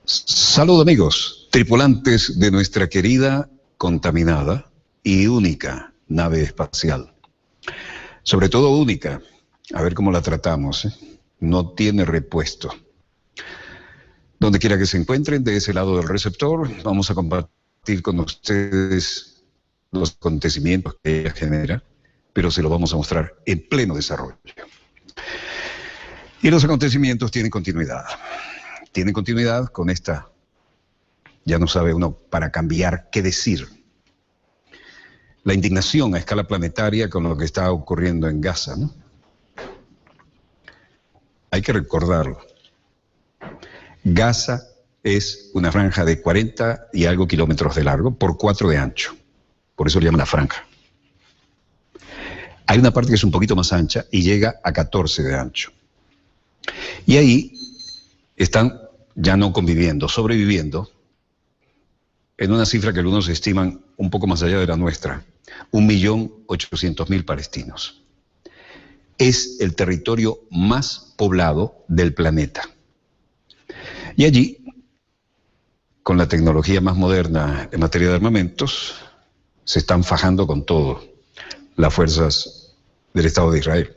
Saludos amigos, tripulantes de nuestra querida, contaminada y única nave espacial. Sobre todo única, a ver cómo la tratamos, ¿eh? No tiene repuesto. Donde quiera que se encuentren, de ese lado del receptor, vamos a compartir con ustedes los acontecimientos que ella genera, pero se los vamos a mostrar en pleno desarrollo. Y los acontecimientos tienen continuidad. Tienen continuidad con esta, ya no sabe uno para cambiar qué decir. La indignación a escala planetaria con lo que está ocurriendo en Gaza, ¿no? Hay que recordarlo. Gaza es una franja de 40 y algo kilómetros de largo por 4 de ancho. Por eso le llaman la franja. Hay una parte que es un poquito más ancha y llega a 14 de ancho. Y ahí están ya no conviviendo, sobreviviendo, en una cifra que algunos estiman un poco más allá de la nuestra, 1.800.000 palestinos. Es el territorio más poblado del planeta. Y allí, con la tecnología más moderna en materia de armamentos, se están fajando con todo las fuerzas del Estado de Israel.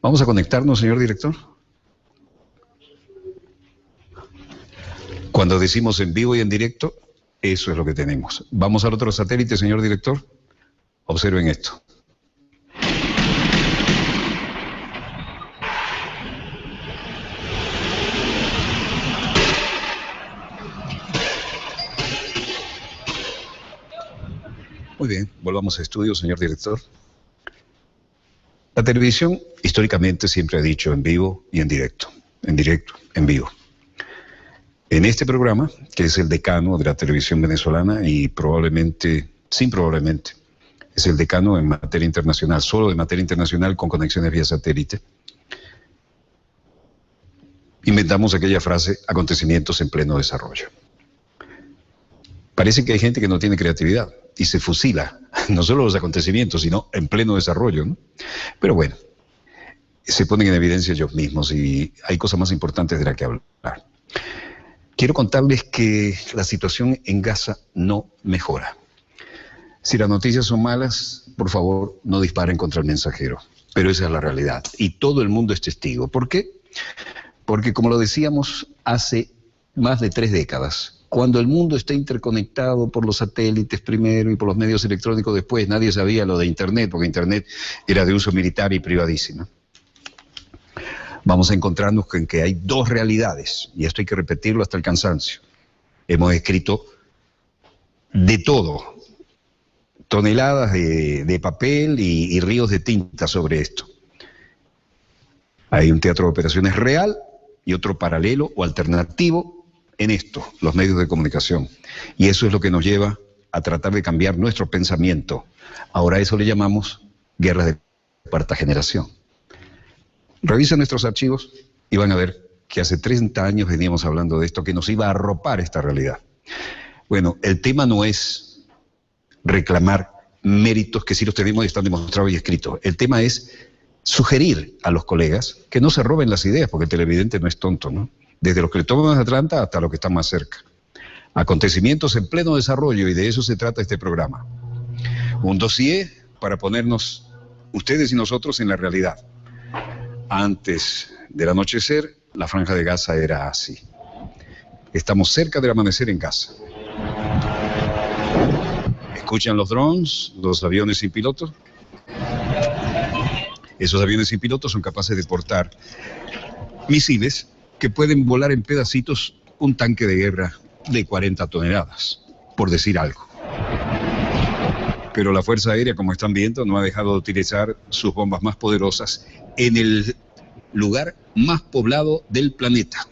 Vamos a conectarnos, señor director. Cuando decimos en vivo y en directo, eso es lo que tenemos. Vamos al otro satélite, señor director. Observen esto. Muy bien, volvamos a estudio, señor director. La televisión históricamente siempre ha dicho en vivo y en directo, en vivo. En este programa, que es el decano de la televisión venezolana y probablemente, es el decano en materia internacional, solo de materia internacional con conexiones vía satélite, inventamos aquella frase, acontecimientos en pleno desarrollo. Parece que hay gente que no tiene creatividad y se fusila, no solo los acontecimientos, sino en pleno desarrollo, ¿no? Pero bueno, se ponen en evidencia ellos mismos y hay cosas más importantes de las que hablar. Quiero contarles que la situación en Gaza no mejora. Si las noticias son malas, por favor, no disparen contra el mensajero. Pero esa es la realidad. Y todo el mundo es testigo. ¿Por qué? Porque, como lo decíamos hace más de 3 décadas, cuando el mundo está interconectado por los satélites primero y por los medios electrónicos después, nadie sabía lo de Internet, porque Internet era de uso militar y privadísimo. Vamos a encontrarnos con que hay 2 realidades, y esto hay que repetirlo hasta el cansancio. Hemos escrito de todo, toneladas de papel y ríos de tinta sobre esto. Hay un teatro de operaciones real y otro paralelo o alternativo en esto, los medios de comunicación. Y eso es lo que nos lleva a tratar de cambiar nuestro pensamiento. Ahora a eso le llamamos guerras de 4ª generación. Revisen nuestros archivos y van a ver que hace 30 años veníamos hablando de esto, que nos iba a arropar esta realidad. Bueno, el tema no es reclamar méritos que sí los tenemos y están demostrados y escritos. El tema es sugerir a los colegas que no se roben las ideas, porque el televidente no es tonto, ¿no? Desde los que le toman Atlanta hasta los que están más cerca. Acontecimientos en pleno desarrollo, y de eso se trata este programa. Un dossier para ponernos ustedes y nosotros en la realidad. Antes del anochecer, la franja de Gaza era así. Estamos cerca del amanecer en Gaza. ¿Escuchan los drones, los aviones sin piloto? Esos aviones sin piloto son capaces de portar misiles que pueden volar en pedacitos un tanque de guerra de 40 toneladas, por decir algo. Pero la Fuerza Aérea, como están viendo, no ha dejado de utilizar sus bombas más poderosas en el lugar más poblado del planeta.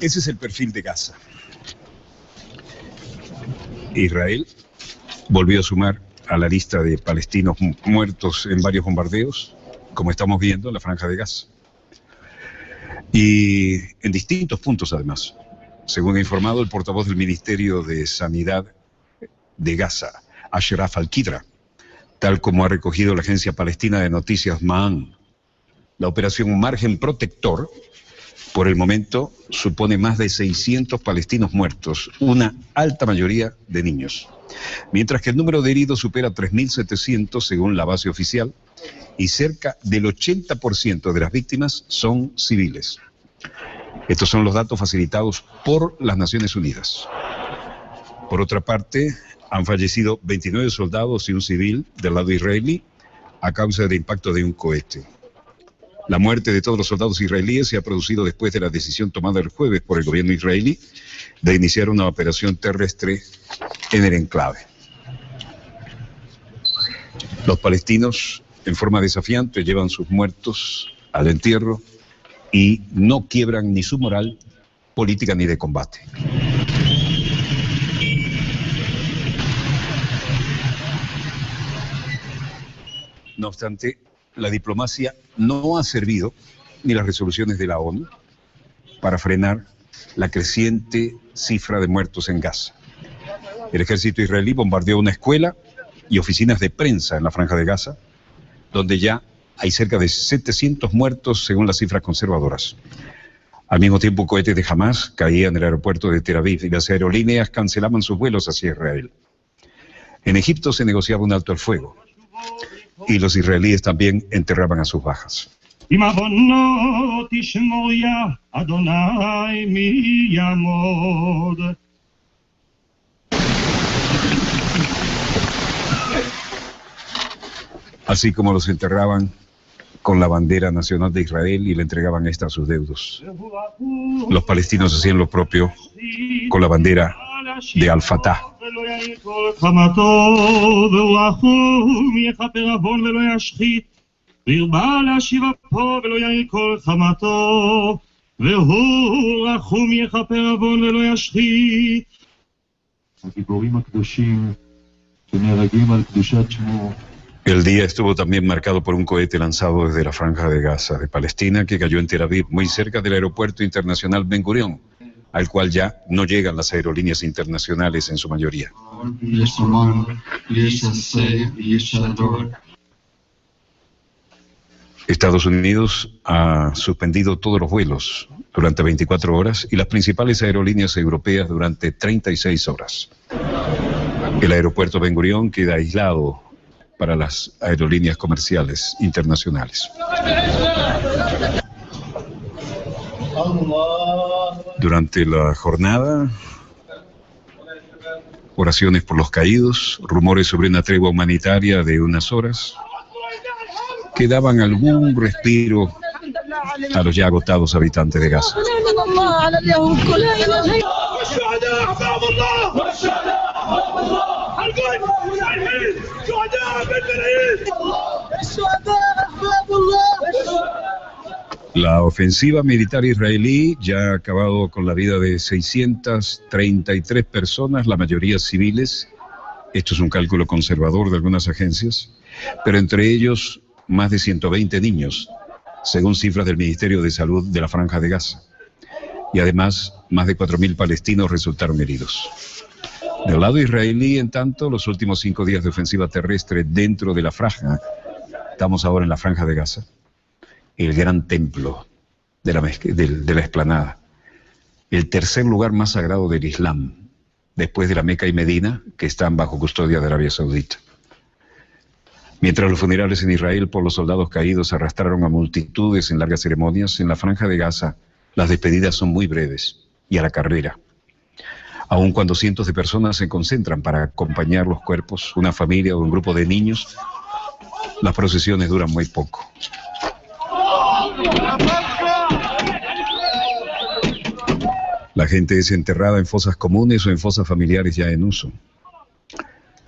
Ese es el perfil de Gaza. Israel volvió a sumar a la lista de palestinos muertos en varios bombardeos, como estamos viendo en la Franja de Gaza. Y en distintos puntos además, según ha informado el portavoz del Ministerio de Sanidad de Gaza, Ashraf Al-Qidra, tal como ha recogido la agencia palestina de noticias Ma'an. La operación Margen Protector, por el momento, supone más de 600 palestinos muertos, una alta mayoría de niños, mientras que el número de heridos supera 3.700 según la base oficial, y cerca del 80% de las víctimas son civiles. Estos son los datos facilitados por las Naciones Unidas. Por otra parte, han fallecido 29 soldados y un civil del lado israelí a causa del impacto de un cohete. La muerte de todos los soldados israelíes se ha producido después de la decisión tomada el jueves por el gobierno israelí de iniciar una operación terrestre en el enclave. Los palestinos, en forma desafiante, llevan sus muertos al entierro y no quiebran ni su moral política ni de combate. No obstante, la diplomacia no ha servido, ni las resoluciones de la ONU, para frenar la creciente cifra de muertos en Gaza. El ejército israelí bombardeó una escuela y oficinas de prensa en la Franja de Gaza, donde ya hay cerca de 700 muertos según las cifras conservadoras. Al mismo tiempo, cohetes de Hamas caían en el aeropuerto de Tel Aviv y las aerolíneas cancelaban sus vuelos hacia Israel. En Egipto se negociaba un alto al fuego y los israelíes también enterraban a sus bajas. Así como los enterraban con la bandera nacional de Israel y le entregaban esta a sus deudos. Los palestinos hacían lo propio con la bandera de Al-Fatah. El día estuvo también marcado por un cohete lanzado desde la Franja de Gaza de Palestina que cayó en Tel Aviv, muy cerca del aeropuerto internacional Ben Gurion, al cual ya no llegan las aerolíneas internacionales en su mayoría. Estados Unidos ha suspendido todos los vuelos durante 24 horas y las principales aerolíneas europeas durante 36 horas. El aeropuerto Ben Gurion queda aislado para las aerolíneas comerciales internacionales. Durante la jornada, oraciones por los caídos, rumores sobre una tregua humanitaria de unas horas, que daban algún respiro a los ya agotados habitantes de Gaza. La ofensiva militar israelí ya ha acabado con la vida de 633 personas, la mayoría civiles. Esto es un cálculo conservador de algunas agencias, pero entre ellos más de 120 niños, según cifras del Ministerio de Salud de la Franja de Gaza. Y además, más de 4.000 palestinos resultaron heridos. Del lado israelí, en tanto, los últimos 5 días de ofensiva terrestre dentro de la franja, estamos ahora en la Franja de Gaza, el gran templo de la explanada, el tercer lugar más sagrado del Islam, después de la Meca y Medina, que están bajo custodia de Arabia Saudita. Mientras los funerales en Israel por los soldados caídos arrastraron a multitudes en largas ceremonias, en la Franja de Gaza las despedidas son muy breves y a la carrera. Aun cuando cientos de personas se concentran para acompañar los cuerpos, una familia o un grupo de niños, las procesiones duran muy poco. La gente es enterrada en fosas comunes o en fosas familiares ya en uso.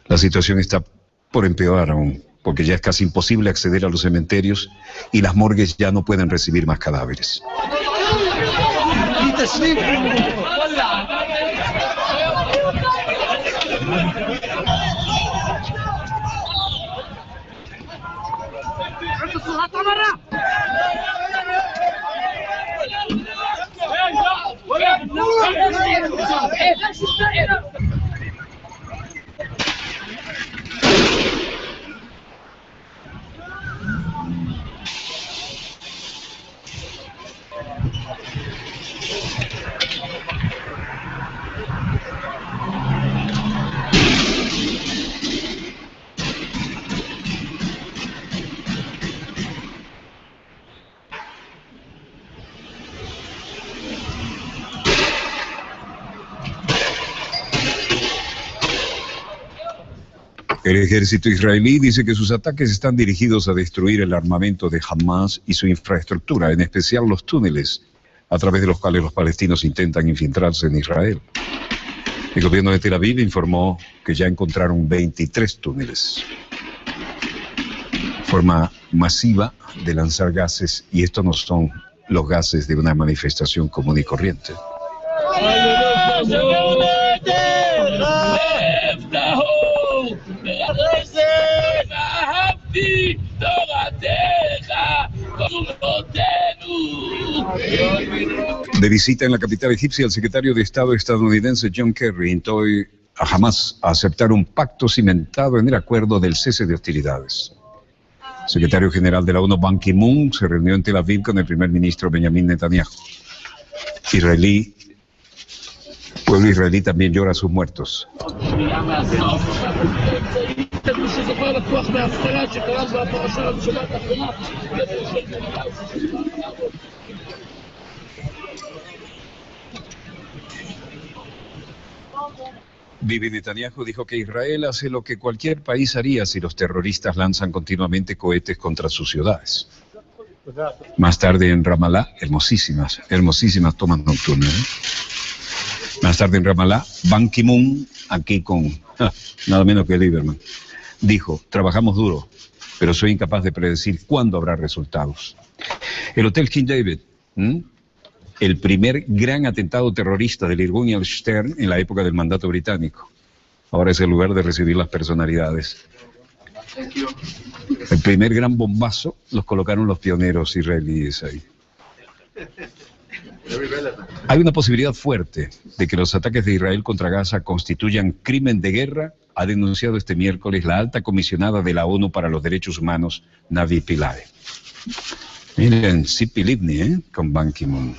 La situación está por empeorar aún, porque ya es casi imposible acceder a los cementerios y las morgues ya no pueden recibir más cadáveres. El ejército israelí dice que sus ataques están dirigidos a destruir el armamento de Hamas y su infraestructura, en especial los túneles a través de los cuales los palestinos intentan infiltrarse en Israel. El gobierno de Tel Aviv informó que ya encontraron 23 túneles. Forma masiva de lanzar gases, y estos no son los gases de una manifestación común y corriente. De visita en la capital egipcia, el secretario de Estado estadounidense John Kerry instó hoy a Hamas a aceptar un pacto cimentado en el acuerdo del cese de hostilidades. El secretario general de la ONU, Ban Ki-moon, se reunió en Tel Aviv con el primer ministro Benjamin Netanyahu. Pueblo israelí también llora a sus muertos. Bibi Netanyahu dijo que Israel hace lo que cualquier país haría si los terroristas lanzan continuamente cohetes contra sus ciudades. Más tarde en Ramallah, hermosísimas tomas nocturnas, Más tarde en Ramallah, Ban Ki-moon, aquí con nada menos que Lieberman, dijo: trabajamos duro, pero soy incapaz de predecir cuándo habrá resultados. El Hotel King David, el primer gran atentado terrorista del Irgun y el Stern en la época del mandato británico, ahora es el lugar de recibir las personalidades. El primer gran bombazo los colocaron los pioneros israelíes ahí. Hay una posibilidad fuerte de que los ataques de Israel contra Gaza constituyan crimen de guerra, ha denunciado este miércoles la alta comisionada de la ONU para los Derechos Humanos, Navi Pillay. Miren, Tzipi Livni, con Ban Ki-moon.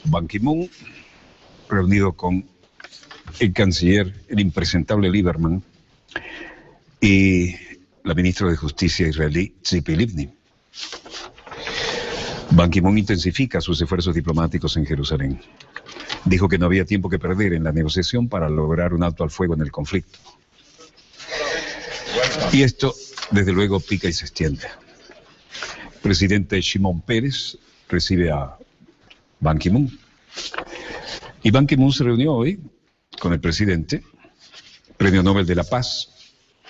Ban Ki-moon, reunido con el canciller, el impresentable Lieberman, y la ministra de Justicia israelí, Tzipi Livni. Ban Ki-moon intensifica sus esfuerzos diplomáticos en Jerusalén. Dijo que no había tiempo que perder en la negociación para lograr un alto al fuego en el conflicto. Y esto, desde luego, pica y se extiende. El presidente Shimon Peres recibe a Ban Ki-moon. Y Ban Ki-moon se reunió hoy con el presidente, Premio Nobel de la Paz,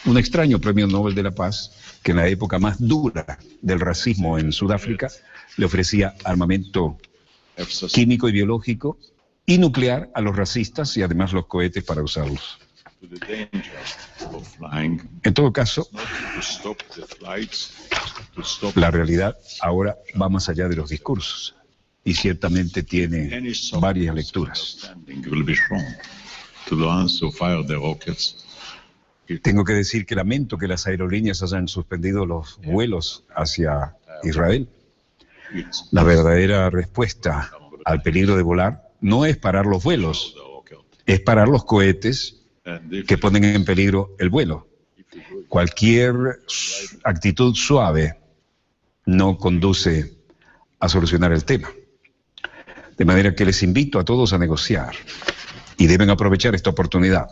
un extraño Premio Nobel de la Paz que en la época más dura del racismo en Sudáfrica le ofrecía armamento químico y biológico y nuclear a los racistas y además los cohetes para usarlos. En todo caso, la realidad ahora va más allá de los discursos y ciertamente tiene varias lecturas. Tengo que decir que lamento que las aerolíneas hayan suspendido los vuelos hacia Israel. La verdadera respuesta al peligro de volar no es parar los vuelos, es parar los cohetes que ponen en peligro el vuelo. Cualquier actitud suave no conduce a solucionar el tema. De manera que les invito a todos a negociar y deben aprovechar esta oportunidad.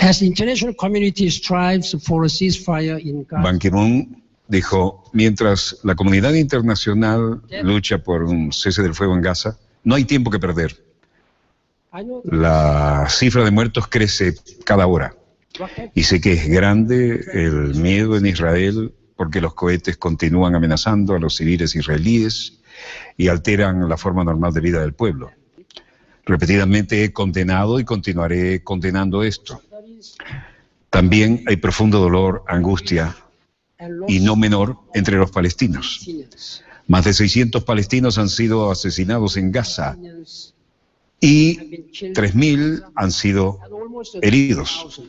As the international community strives for a ceasefire in Gaza, Ban Ki-moon dijo: mientras la comunidad internacional lucha por un cese del fuego en Gaza, no hay tiempo que perder. La cifra de muertos crece cada hora. Y sé que es grande el miedo en Israel porque los cohetes continúan amenazando a los civiles israelíes y alteran la forma normal de vida del pueblo. Repetidamente he condenado y continuaré condenando esto. También hay profundo dolor, angustia y no menor entre los palestinos. Más de 600 palestinos han sido asesinados en Gaza y 3.000 han sido heridos.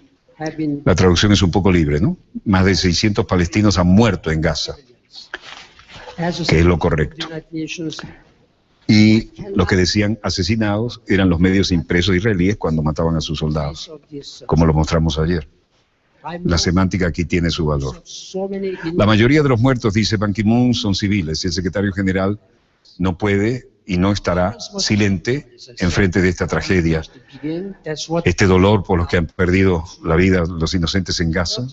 La traducción es un poco libre, ¿no? Más de 600 palestinos han muerto en Gaza, que es lo correcto. Y los que decían asesinados eran los medios impresos israelíes cuando mataban a sus soldados, como lo mostramos ayer. La semántica aquí tiene su valor. La mayoría de los muertos, dice Ban Ki-moon, son civiles. El secretario general no puede y no estará silente enfrente de esta tragedia, este dolor por los que han perdido la vida los inocentes en Gaza,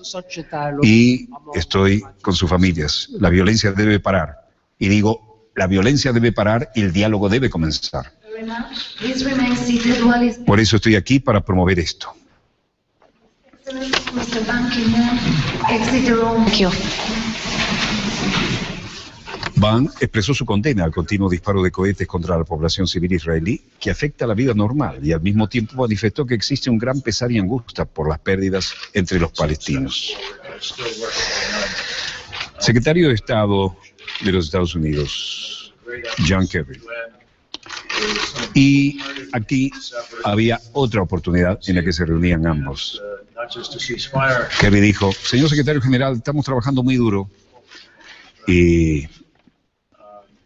y estoy con sus familias. La violencia debe parar. Y digo, la violencia debe parar y el diálogo debe comenzar. Por eso estoy aquí, para promover esto. Ban expresó su condena al continuo disparo de cohetes contra la población civil israelí, que afecta a la vida normal, y al mismo tiempo manifestó que existe un gran pesar y angustia por las pérdidas entre los palestinos. Secretario de Estado de los Estados Unidos, John Kerry. Y aquí había otra oportunidad en la que se reunían ambos. Kerry dijo: señor secretario general, estamos trabajando muy duro y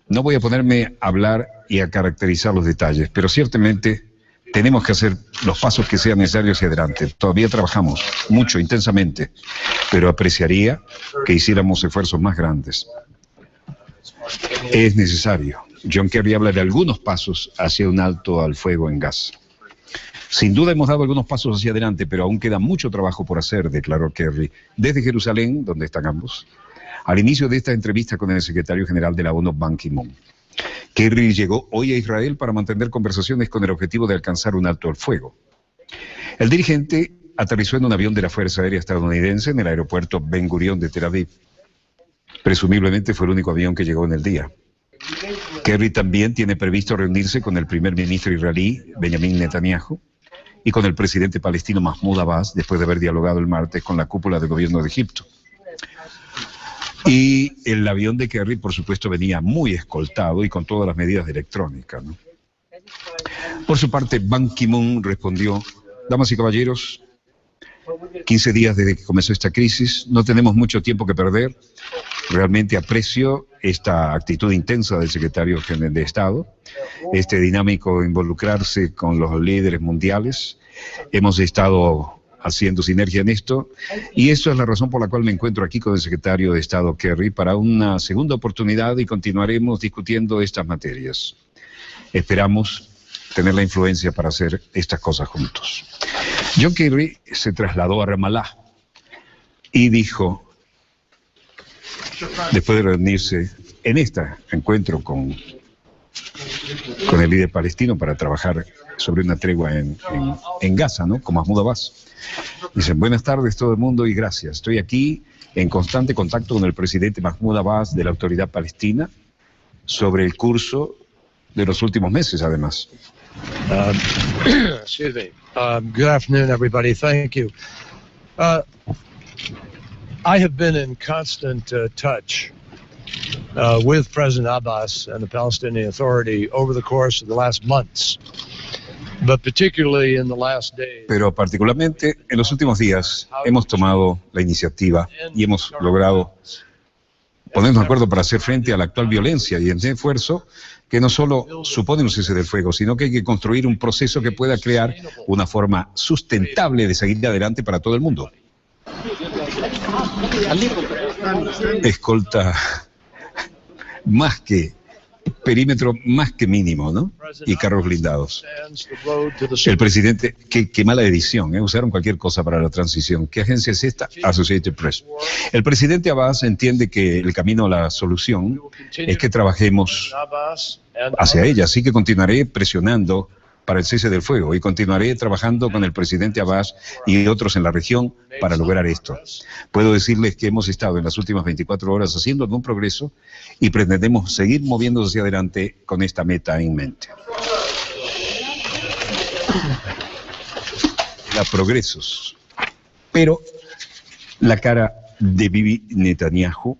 no voy a ponerme a hablar y a caracterizar los detalles, pero ciertamente tenemos que hacer los pasos que sean necesarios hacia adelante. Todavía trabajamos mucho, intensamente, pero apreciaría que hiciéramos esfuerzos más grandes. Es necesario. John Kerry habla de algunos pasos hacia un alto al fuego en Gaza. Sin duda hemos dado algunos pasos hacia adelante, pero aún queda mucho trabajo por hacer, declaró Kerry, desde Jerusalén, donde están ambos, al inicio de esta entrevista con el secretario general de la ONU, Ban Ki-moon. Kerry llegó hoy a Israel para mantener conversaciones con el objetivo de alcanzar un alto al fuego. El dirigente aterrizó en un avión de la Fuerza Aérea estadounidense en el aeropuerto Ben Gurion de Tel Aviv. Presumiblemente fue el único avión que llegó en el día. Kerry también tiene previsto reunirse con el primer ministro israelí, Benjamin Netanyahu, y con el presidente palestino Mahmoud Abbas, después de haber dialogado el martes con la cúpula del gobierno de Egipto. Y el avión de Kerry, por supuesto, venía muy escoltado y con todas las medidas de electrónica, ¿no? Por su parte, Ban Ki-moon respondió: damas y caballeros, 15 días desde que comenzó esta crisis, no tenemos mucho tiempo que perder. Realmente aprecio esta actitud intensa del secretario general de Estado, este dinámico involucrarse con los líderes mundiales. Hemos estado haciendo sinergia en esto, y eso es la razón por la cual me encuentro aquí con el secretario de Estado Kerry para una segunda oportunidad, y continuaremos discutiendo estas materias. Esperamos tener la influencia para hacer estas cosas juntos. John Kerry se trasladó a Ramallah y dijo, después de reunirse en este encuentro con el líder palestino para trabajar sobre una tregua en Gaza, ¿no?, con Mahmoud Abbas. Dicen: buenas tardes todo el mundo y gracias. Estoy aquí en constante contacto con el presidente Mahmoud Abbas de la Autoridad Palestina sobre el curso de los últimos meses, además. Excuse me. Good afternoon, everybody. Thank you. I have been in constant touch with President Abbas and the Palestinian Authority over the course of the last months, but particularly in the last days. Pero particularmente en los últimos días hemos tomado la iniciativa y hemos logrado ponernos de acuerdo para hacer frente a la actual violencia y en ese esfuerzo que no solo supone un cese del fuego, sino que hay que construir un proceso que pueda crear una forma sustentable de seguir adelante para todo el mundo. Escolta más que perímetro más que mínimo, ¿no? Y carros blindados. El presidente, qué mala edición, ¿eh? Usaron cualquier cosa para la transición. ¿Qué agencia es esta? Associated Press. El presidente Abbas entiende que el camino a la solución es que trabajemos hacia ella, así que continuaré presionando para el cese del fuego y continuaré trabajando con el presidente Abbas y otros en la región para lograr esto. Puedo decirles que hemos estado en las últimas 24 horas haciendo algún progreso y pretendemos seguir moviéndonos hacia adelante con esta meta en mente. Progresos, pero la cara de Bibi Netanyahu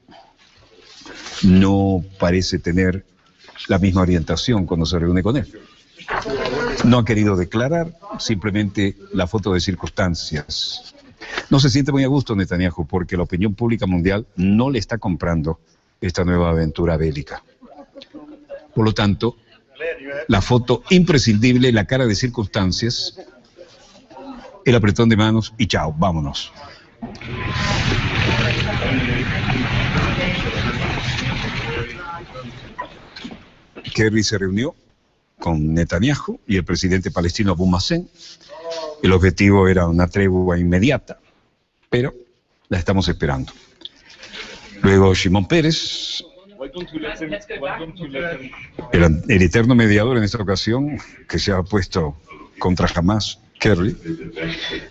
no parece tener la misma orientación cuando se reúne con él. No ha querido declarar, simplemente la foto de circunstancias. No se siente muy a gusto Netanyahu porque la opinión pública mundial no le está comprando esta nueva aventura bélica. Por lo tanto, la foto imprescindible, la cara de circunstancias, el apretón de manos y chao, vámonos. Kerry se reunió con Netanyahu y el presidente palestino Abu Mazen. El objetivo era una tregua inmediata, pero la estamos esperando. Luego Shimon Peres, el eterno mediador en esta ocasión, que se ha puesto contra Hamas, Kerry,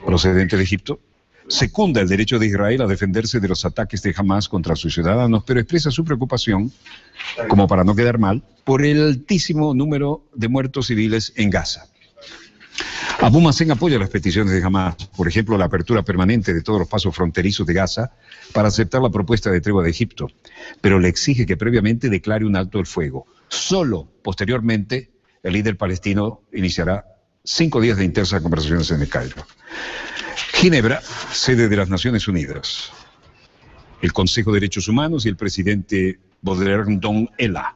procedente de Egipto, secunda el derecho de Israel a defenderse de los ataques de Hamas contra sus ciudadanos, pero expresa su preocupación, como para no quedar mal, por el altísimo número de muertos civiles en Gaza. Abu Mazen apoya las peticiones de Hamas, por ejemplo, la apertura permanente de todos los pasos fronterizos de Gaza para aceptar la propuesta de tregua de Egipto, pero le exige que previamente declare un alto el fuego. Solo posteriormente el líder palestino iniciará 5 días de intensas conversaciones en el Cairo. Ginebra, sede de las Naciones Unidas. El Consejo de Derechos Humanos y el presidente Baudelaire Don-Ela.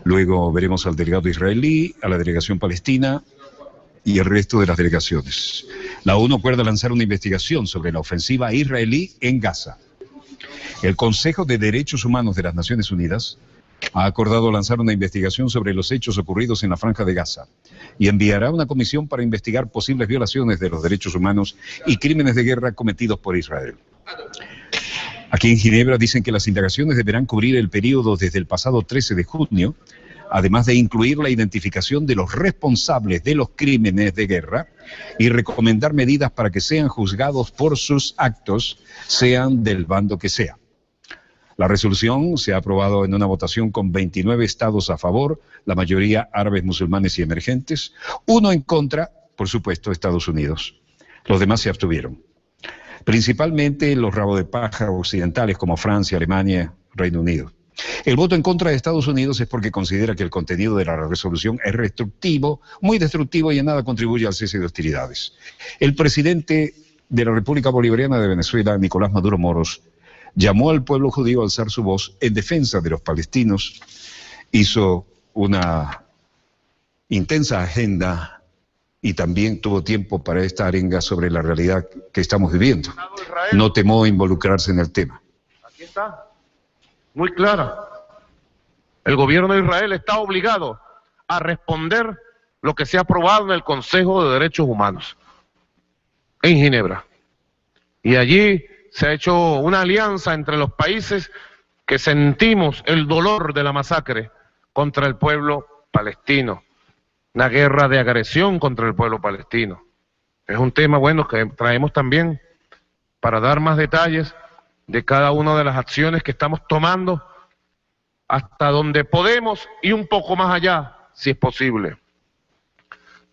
Luego veremos al delegado israelí, a la delegación palestina y el resto de las delegaciones. La ONU acuerda lanzar una investigación sobre la ofensiva israelí en Gaza. El Consejo de Derechos Humanos de las Naciones Unidas ha acordado lanzar una investigación sobre los hechos ocurridos en la Franja de Gaza y enviará una comisión para investigar posibles violaciones de los derechos humanos y crímenes de guerra cometidos por Israel. Aquí en Ginebra dicen que las indagaciones deberán cubrir el periodo desde el pasado 13 de junio, además de incluir la identificación de los responsables de los crímenes de guerra y recomendar medidas para que sean juzgados por sus actos, sean del bando que sea. La resolución se ha aprobado en una votación con 29 estados a favor, la mayoría árabes, musulmanes y emergentes, 1 en contra, por supuesto, Estados Unidos. Los demás se abstuvieron. Principalmente los rabos de paja occidentales como Francia, Alemania, Reino Unido. El voto en contra de Estados Unidos es porque considera que el contenido de la resolución es restrictivo, muy destructivo y en nada contribuye al cese de hostilidades. El presidente de la República Bolivariana de Venezuela, Nicolás Maduro Moros, llamó al pueblo judío a alzar su voz en defensa de los palestinos, hizo una intensa agenda y también tuvo tiempo para esta arenga sobre la realidad que estamos viviendo. No temó involucrarse en el tema. Aquí está, muy clara. El gobierno de Israel está obligado a responder lo que se ha aprobado en el Consejo de Derechos Humanos en Ginebra. Y allí se ha hecho una alianza entre los países que sentimos el dolor de la masacre contra el pueblo palestino. Una guerra de agresión contra el pueblo palestino. Es un tema bueno que traemos también para dar más detalles de cada una de las acciones que estamos tomando hasta donde podemos y un poco más allá, si es posible.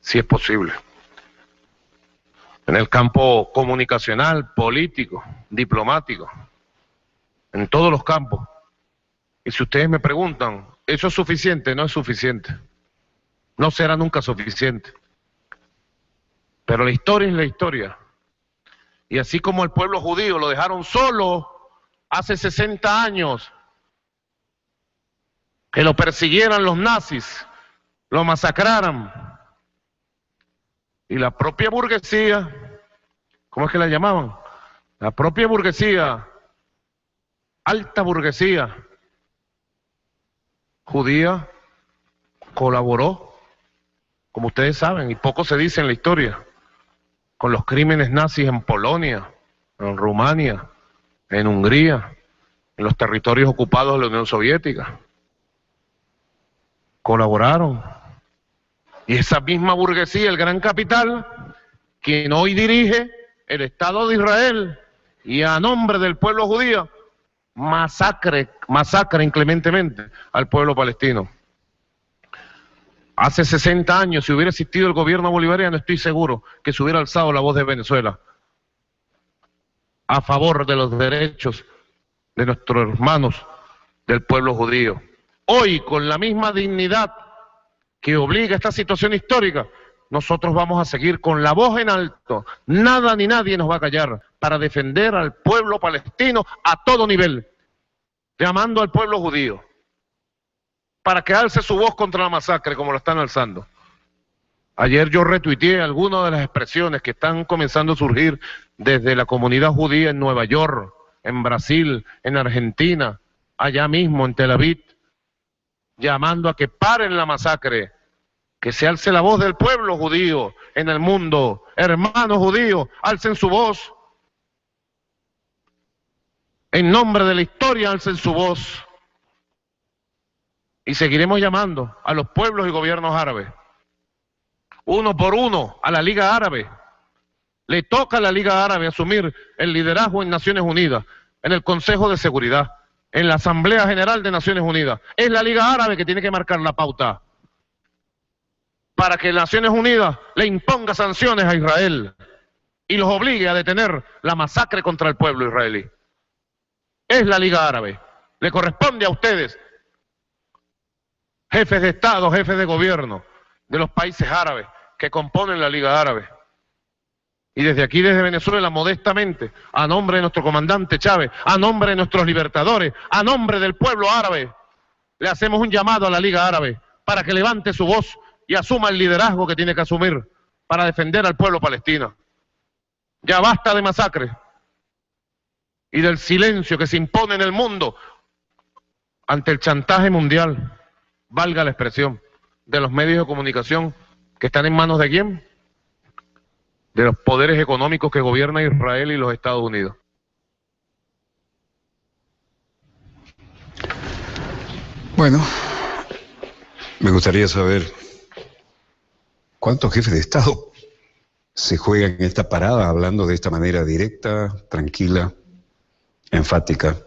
Si es posible. En el campo comunicacional, político, diplomático, en todos los campos. Y si ustedes me preguntan, ¿eso es suficiente? No es suficiente. No será nunca suficiente. Pero la historia es la historia. Y así como el pueblo judío lo dejaron solo hace 60 años, que lo persiguieran los nazis, lo masacraran, y la propia burguesía, ¿cómo es que la llamaban? La propia burguesía, alta burguesía judía, colaboró, como ustedes saben, y poco se dice en la historia, con los crímenes nazis en Polonia, en Rumania, en Hungría, en los territorios ocupados de la Unión Soviética. Colaboraron. Y esa misma burguesía, el gran capital, quien hoy dirige el Estado de Israel y a nombre del pueblo judío, masacra inclementemente al pueblo palestino. Hace 60 años, si hubiera existido el gobierno bolivariano, estoy seguro que se hubiera alzado la voz de Venezuela a favor de los derechos de nuestros hermanos del pueblo judío. Hoy, con la misma dignidad que obliga esta situación histórica, nosotros vamos a seguir con la voz en alto. Nada ni nadie nos va a callar para defender al pueblo palestino a todo nivel, llamando al pueblo judío para que alce su voz contra la masacre como lo están alzando. Ayer yo retuiteé algunas de las expresiones que están comenzando a surgir desde la comunidad judía en Nueva York, en Brasil, en Argentina, allá mismo en Tel Aviv, llamando a que paren la masacre, que se alce la voz del pueblo judío en el mundo. Hermanos judíos, alcen su voz. En nombre de la historia, alcen su voz. Y seguiremos llamando a los pueblos y gobiernos árabes, uno por uno, a la Liga Árabe. Le toca a la Liga Árabe asumir el liderazgo en Naciones Unidas, en el Consejo de Seguridad, en la Asamblea General de Naciones Unidas. Es la Liga Árabe que tiene que marcar la pauta para que Naciones Unidas le imponga sanciones a Israel y los obligue a detener la masacre contra el pueblo israelí. Es la Liga Árabe. Le corresponde a ustedes, jefes de Estado, jefes de gobierno de los países árabes que componen la Liga Árabe. Y desde aquí, desde Venezuela, modestamente, a nombre de nuestro comandante Chávez, a nombre de nuestros libertadores, a nombre del pueblo árabe, le hacemos un llamado a la Liga Árabe para que levante su voz y asuma el liderazgo que tiene que asumir para defender al pueblo palestino. Ya basta de masacres y del silencio que se impone en el mundo ante el chantaje mundial, valga la expresión, de los medios de comunicación que están en manos de ¿quién? De los poderes económicos que gobiernan Israel y los Estados Unidos. Bueno, me gustaría saber cuántos jefes de Estado se juegan en esta parada hablando de esta manera directa, tranquila, enfática.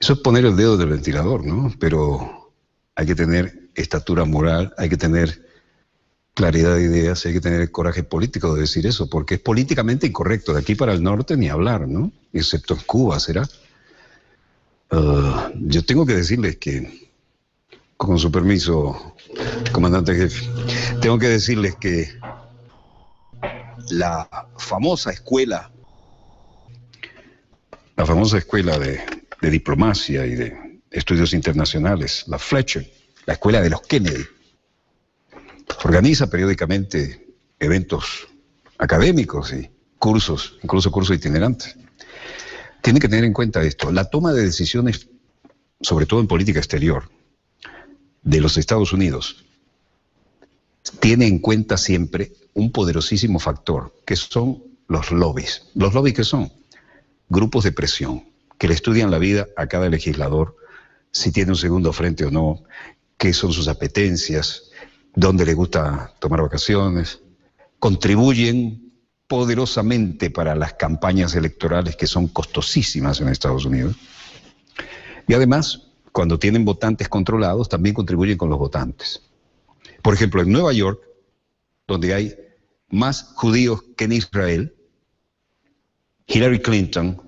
Eso es poner el dedo del ventilador, ¿no? Pero hay que tener estatura moral, hay que tener claridad de ideas, hay que tener el coraje político de decir eso, porque es políticamente incorrecto. De aquí para el norte ni hablar, ¿no? Excepto en Cuba, ¿será? Yo tengo que decirles que, con su permiso, comandante jefe, tengo que decirles que la famosa escuela de diplomacia y de estudios internacionales, la Fletcher, la escuela de los Kennedy, organiza periódicamente eventos académicos y cursos, incluso cursos itinerantes. Tienen que tener en cuenta esto: la toma de decisiones, sobre todo en política exterior, de los Estados Unidos, tiene en cuenta siempre un poderosísimo factor, que son los lobbies. ¿Los lobbies qué son? Grupos de presión, que le estudian la vida a cada legislador, si tiene un segundo frente o no, qué son sus apetencias, dónde le gusta tomar vacaciones, contribuyen poderosamente para las campañas electorales que son costosísimas en Estados Unidos. Y además, cuando tienen votantes controlados, también contribuyen con los votantes. Por ejemplo, en Nueva York, donde hay más judíos que en Israel, Hillary Clinton,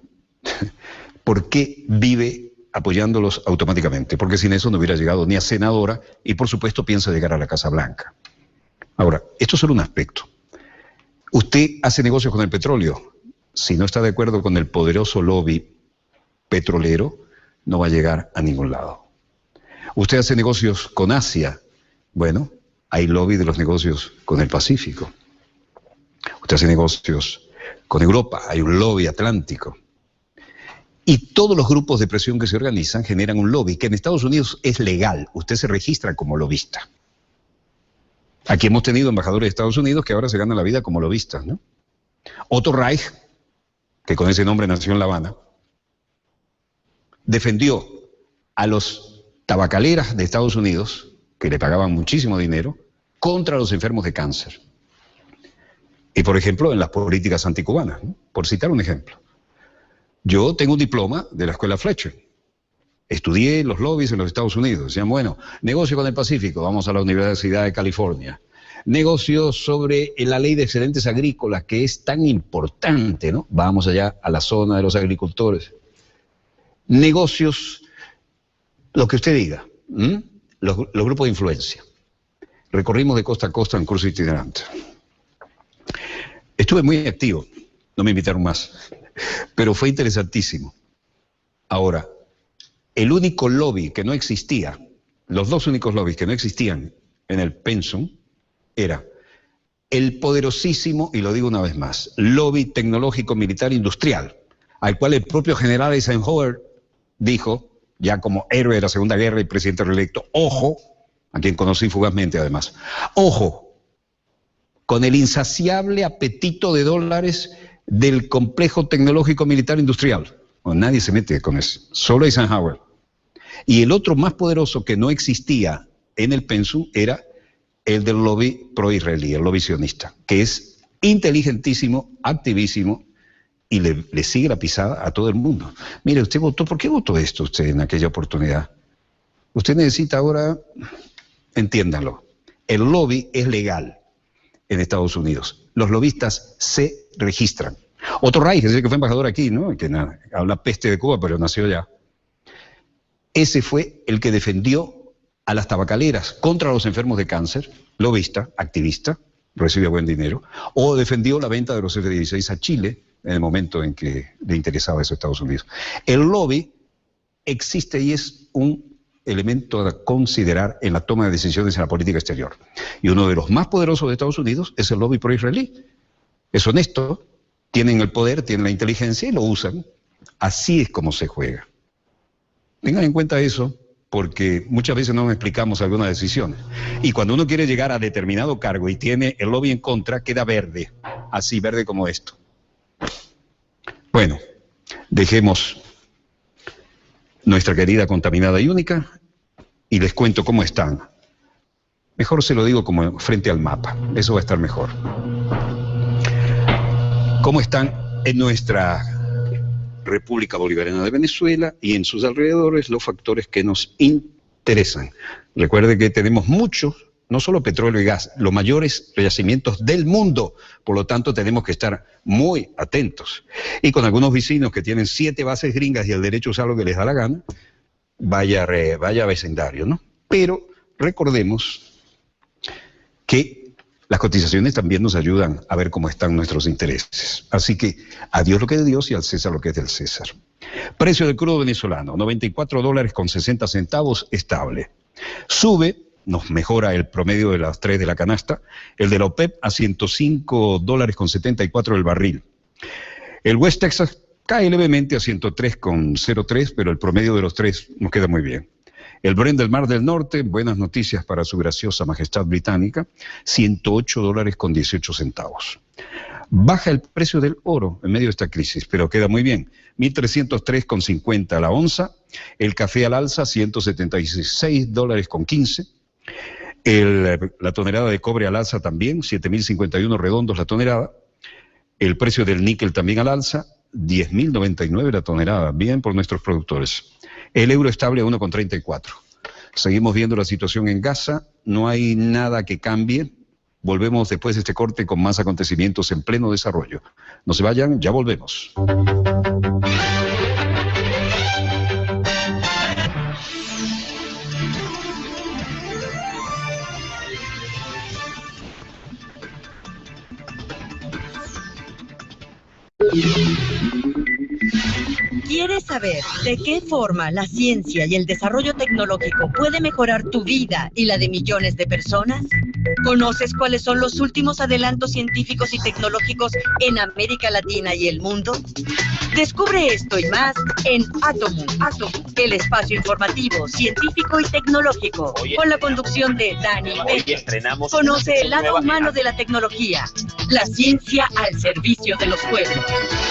¿por qué vive apoyándolos automáticamente? Porque sin eso no hubiera llegado ni a senadora y, por supuesto, piensa llegar a la Casa Blanca. Ahora, esto es solo un aspecto. Usted hace negocios con el petróleo. Si no está de acuerdo con el poderoso lobby petrolero, no va a llegar a ningún lado. Usted hace negocios con Asia. Bueno, hay lobby de los negocios con el Pacífico. Usted hace negocios con Europa, hay un lobby atlántico. Y todos los grupos de presión que se organizan generan un lobby, que en Estados Unidos es legal. Usted se registra como lobista. Aquí hemos tenido embajadores de Estados Unidos que ahora se ganan la vida como lobistas, ¿no? Otto Reich, que con ese nombre nació en La Habana, defendió a los tabacaleras de Estados Unidos, que le pagaban muchísimo dinero, contra los enfermos de cáncer. Y, por ejemplo, en las políticas anticubanas, ¿no? Por citar un ejemplo. Yo tengo un diploma de la escuela Fletcher. Estudié los lobbies en los Estados Unidos. Decían, bueno, negocio con el Pacífico, vamos a la Universidad de California. negocios sobre la ley de excedentes agrícolas, que es tan importante, ¿no? Vamos allá a la zona de los agricultores. Negocios, lo que usted diga, los grupos de influencia. Recorrimos de costa a costa en curso itinerante. Estuve muy activo, no me invitaron más, pero fue interesantísimo. Ahora, el único lobby que no existía, los dos únicos lobbies que no existían en el pensum, era el poderosísimo, y lo digo una vez más, lobby tecnológico militar industrial, al cual el propio general Eisenhower dijo, ya como héroe de la Segunda Guerra y presidente reelecto, ojo, a quien conocí fugazmente además, ojo, con el insaciable apetito de dólares del complejo tecnológico militar industrial. Bueno, nadie se mete con eso, solo Eisenhower. Y el otro más poderoso que no existía en el pensum era el del lobby pro-israelí, el lobby sionista, que es inteligentísimo, activísimo, y le sigue la pisada a todo el mundo. Mire, usted votó, ¿por qué votó esto usted en aquella oportunidad? Usted necesita ahora, entiéndalo, el lobby es legal en Estados Unidos. Los lobistas se registran. Otto Reich, que fue embajador aquí, ¿no? Que nada, habla peste de Cuba, pero nació allá. Ese fue el que defendió a las tabacaleras contra los enfermos de cáncer, lobista, activista, recibe buen dinero, o defendió la venta de los F-16 a Chile en el momento en que le interesaba eso a Estados Unidos. El lobby existe y es un elemento a considerar en la toma de decisiones en la política exterior. Y uno de los más poderosos de Estados Unidos es el lobby pro-israelí. Es honesto, tienen el poder, tienen la inteligencia y lo usan. Así es como se juega. Tengan en cuenta eso, porque muchas veces no nos explicamos algunas decisiones. Y cuando uno quiere llegar a determinado cargo y tiene el lobby en contra, queda verde, así verde como esto. Bueno, dejemos nuestra querida contaminada y única y les cuento cómo están. Mejor se lo digo como frente al mapa, eso va a estar mejor. ¿Cómo están en nuestra República Bolivariana de Venezuela y en sus alrededores los factores que nos interesan? Recuerde que tenemos muchos, no solo petróleo y gas, los mayores yacimientos del mundo, por lo tanto tenemos que estar muy atentos. Y con algunos vecinos que tienen 7 bases gringas y el derecho a usar lo que les da la gana, vaya vecindario, ¿no? Pero recordemos que las cotizaciones también nos ayudan a ver cómo están nuestros intereses. Así que a Dios lo que es de Dios y al César lo que es del César. Precio del crudo venezolano, $94.60, estable. Sube, nos mejora el promedio de las 3 de la canasta, el de la OPEP a $105.74 el barril. El West Texas cae levemente a 103.03, pero el promedio de los 3 nos queda muy bien. El Brent del Mar del Norte, buenas noticias para su graciosa majestad británica, $108.18. Baja el precio del oro en medio de esta crisis, pero queda muy bien, $1,303.50 la onza. El café al alza, $176.15. La tonelada de cobre al alza también, 7.051 redondos la tonelada. El precio del níquel también al alza, 10.099 la tonelada, bien por nuestros productores. El euro estable a 1,34. Seguimos viendo la situación en Gaza, no hay nada que cambie. Volvemos después de este corte con más acontecimientos en pleno desarrollo. No se vayan, ya volvemos. ¿Quieres saber de qué forma la ciencia y el desarrollo tecnológico puede mejorar tu vida y la de millones de personas? ¿Conoces cuáles son los últimos adelantos científicos y tecnológicos en América Latina y el mundo? Descubre esto y más en Átomo, el espacio informativo, científico y tecnológico, con la conducción de Dani Pérez. Conoce el lado humano de la tecnología, la ciencia al servicio de los pueblos.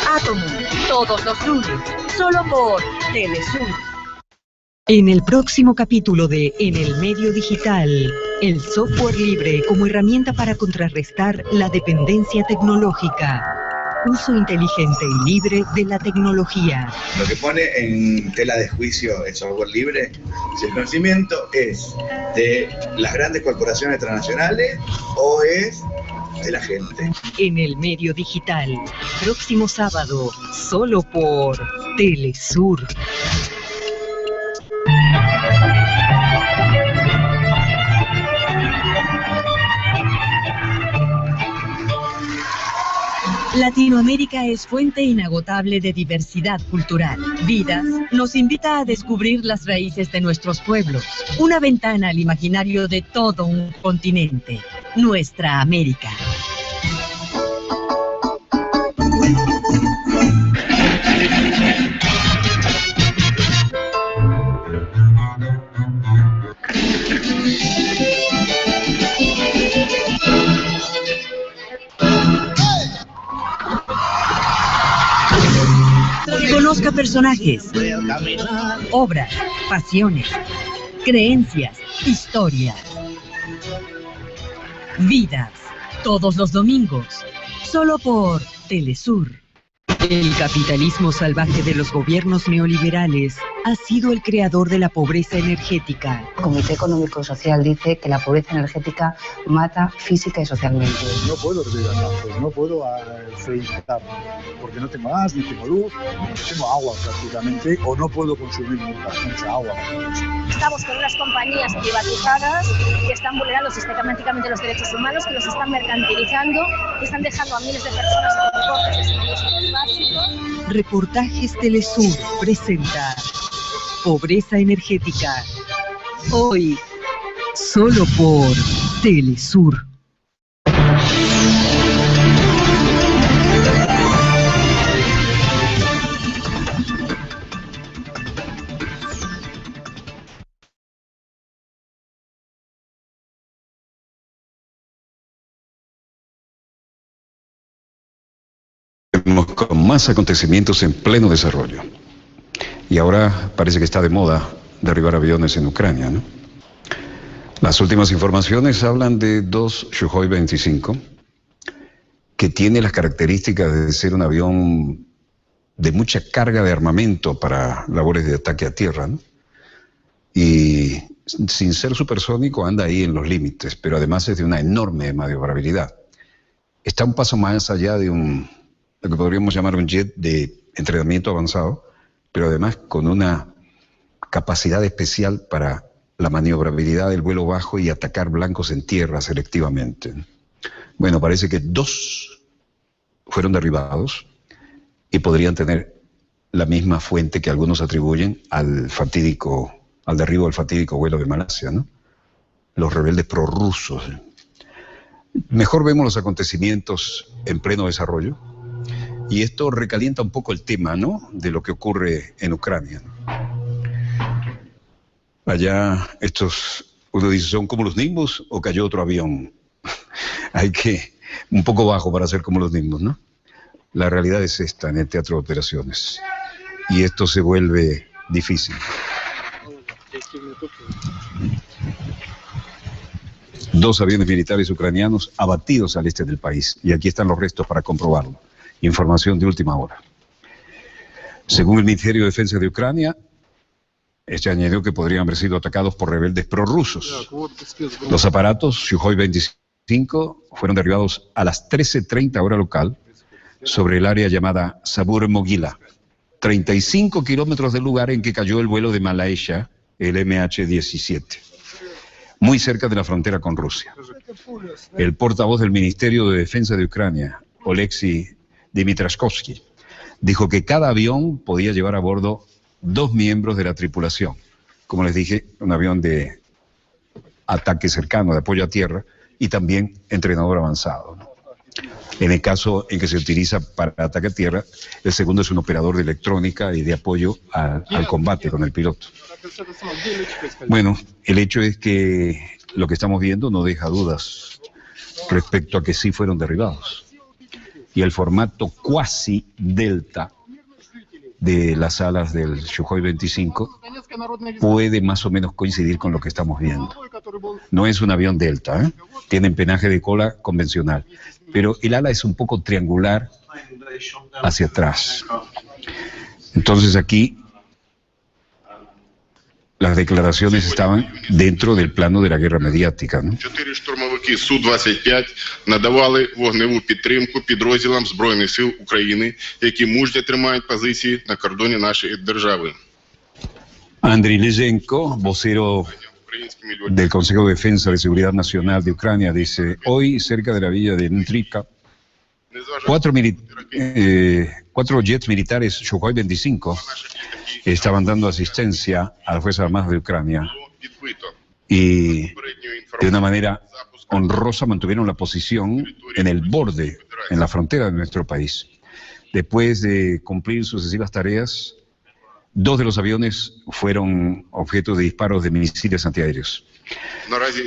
Átomo, todos los lunes, solo por Telesur. En el próximo capítulo de En el Medio Digital, el software libre como herramienta para contrarrestar la dependencia tecnológica. Uso inteligente y libre de la tecnología. Lo que pone en tela de juicio el software libre, si el conocimiento es de las grandes corporaciones transnacionales o es de la gente. En el medio digital, próximo sábado, solo por Telesur. Latinoamérica es fuente inagotable de diversidad cultural. Vidas nos invita a descubrir las raíces de nuestros pueblos, una ventana al imaginario de todo un continente, nuestra América. Conozca personajes, obras, pasiones, creencias, historias, vidas, todos los domingos, solo por Telesur. El capitalismo salvaje de los gobiernos neoliberales ha sido el creador de la pobreza energética. El Comité Económico y Social dice que la pobreza energética mata física y socialmente. No puedo vivir a campo, no puedo freitar, porque no tengo gas, ni tengo luz, no tengo agua prácticamente, o no puedo consumir mucha agua. Estamos con unas compañías privatizadas que están vulnerando sistemáticamente los derechos humanos, que los están mercantilizando, que están dejando a miles de personas con cortes de servicios básicos. Reportajes Telesur presenta Pobreza energética. Hoy, solo por Telesur. Con más acontecimientos en pleno desarrollo. Y ahora parece que está de moda derribar aviones en Ucrania, ¿no? Las últimas informaciones hablan de dos Sukhoi 25, que tiene las características de ser un avión de mucha carga de armamento para labores de ataque a tierra, ¿no? Y sin ser supersónico anda ahí en los límites, pero además es de una enorme maniobrabilidad. Está un paso más allá de lo que podríamos llamar un jet de entrenamiento avanzado, pero además con una capacidad especial para la maniobrabilidad del vuelo bajo y atacar blancos en tierra selectivamente. Bueno, parece que dos fueron derribados y podrían tener la misma fuente que algunos atribuyen al derribo del fatídico vuelo de Malasia, ¿no? Los rebeldes prorrusos. Mejor vemos los acontecimientos en pleno desarrollo. Y esto recalienta un poco el tema, ¿no?, de lo que ocurre en Ucrania. Allá uno dice, ¿son como los Nimbus o cayó otro avión? Hay que, un poco bajo para ser como los Nimbus, ¿no? La realidad es esta en el teatro de operaciones. Y esto se vuelve difícil. Dos aviones militares ucranianos abatidos al este del país. Y aquí están los restos para comprobarlo. Información de última hora. Según el Ministerio de Defensa de Ucrania, este añadió que podrían haber sido atacados por rebeldes prorrusos. Los aparatos Sukhoi 25 fueron derribados a las 13:30 hora local sobre el área llamada Sabur Mogila, 35 kilómetros del lugar en que cayó el vuelo de Malasia, el MH17, muy cerca de la frontera con Rusia. El portavoz del Ministerio de Defensa de Ucrania, Oleksiy Dimitraskovsky, dijo que cada avión podía llevar a bordo 2 miembros de la tripulación. Como les dije, un avión de ataque cercano, de apoyo a tierra, y también entrenador avanzado, ¿no? En el caso en que se utiliza para ataque a tierra, el segundo es un operador de electrónica y de apoyo al combate con el piloto. Bueno, el hecho es que lo que estamos viendo no deja dudas respecto a que sí fueron derribados. Y el formato cuasi delta de las alas del Sukhoi 25 puede más o menos coincidir con lo que estamos viendo. No es un avión delta, ¿eh? Tiene empenaje de cola convencional, pero el ala es un poco triangular hacia atrás. Entonces aquí las declaraciones estaban dentro del plano de la guerra mediática, ¿no? 4 штурмовики Су-25 надавали вогневу підтримку підрозділам Збройних сил України, які мужньо тримають позиції на кордоні нашої держави. Andriy Lezhenko, vocero del Consejo de Defensa de Seguridad Nacional de Ucrania, dice: hoy cerca de la villa de Ntrivka, 4 jets militares Sukhoi 25 estaban dando asistencia a las Fuerzas Armadas de Ucrania y de una manera honrosa mantuvieron la posición en el borde, en la frontera de nuestro país. Después de cumplir sucesivas tareas, 2 de los aviones fueron objeto de disparos de misiles antiaéreos.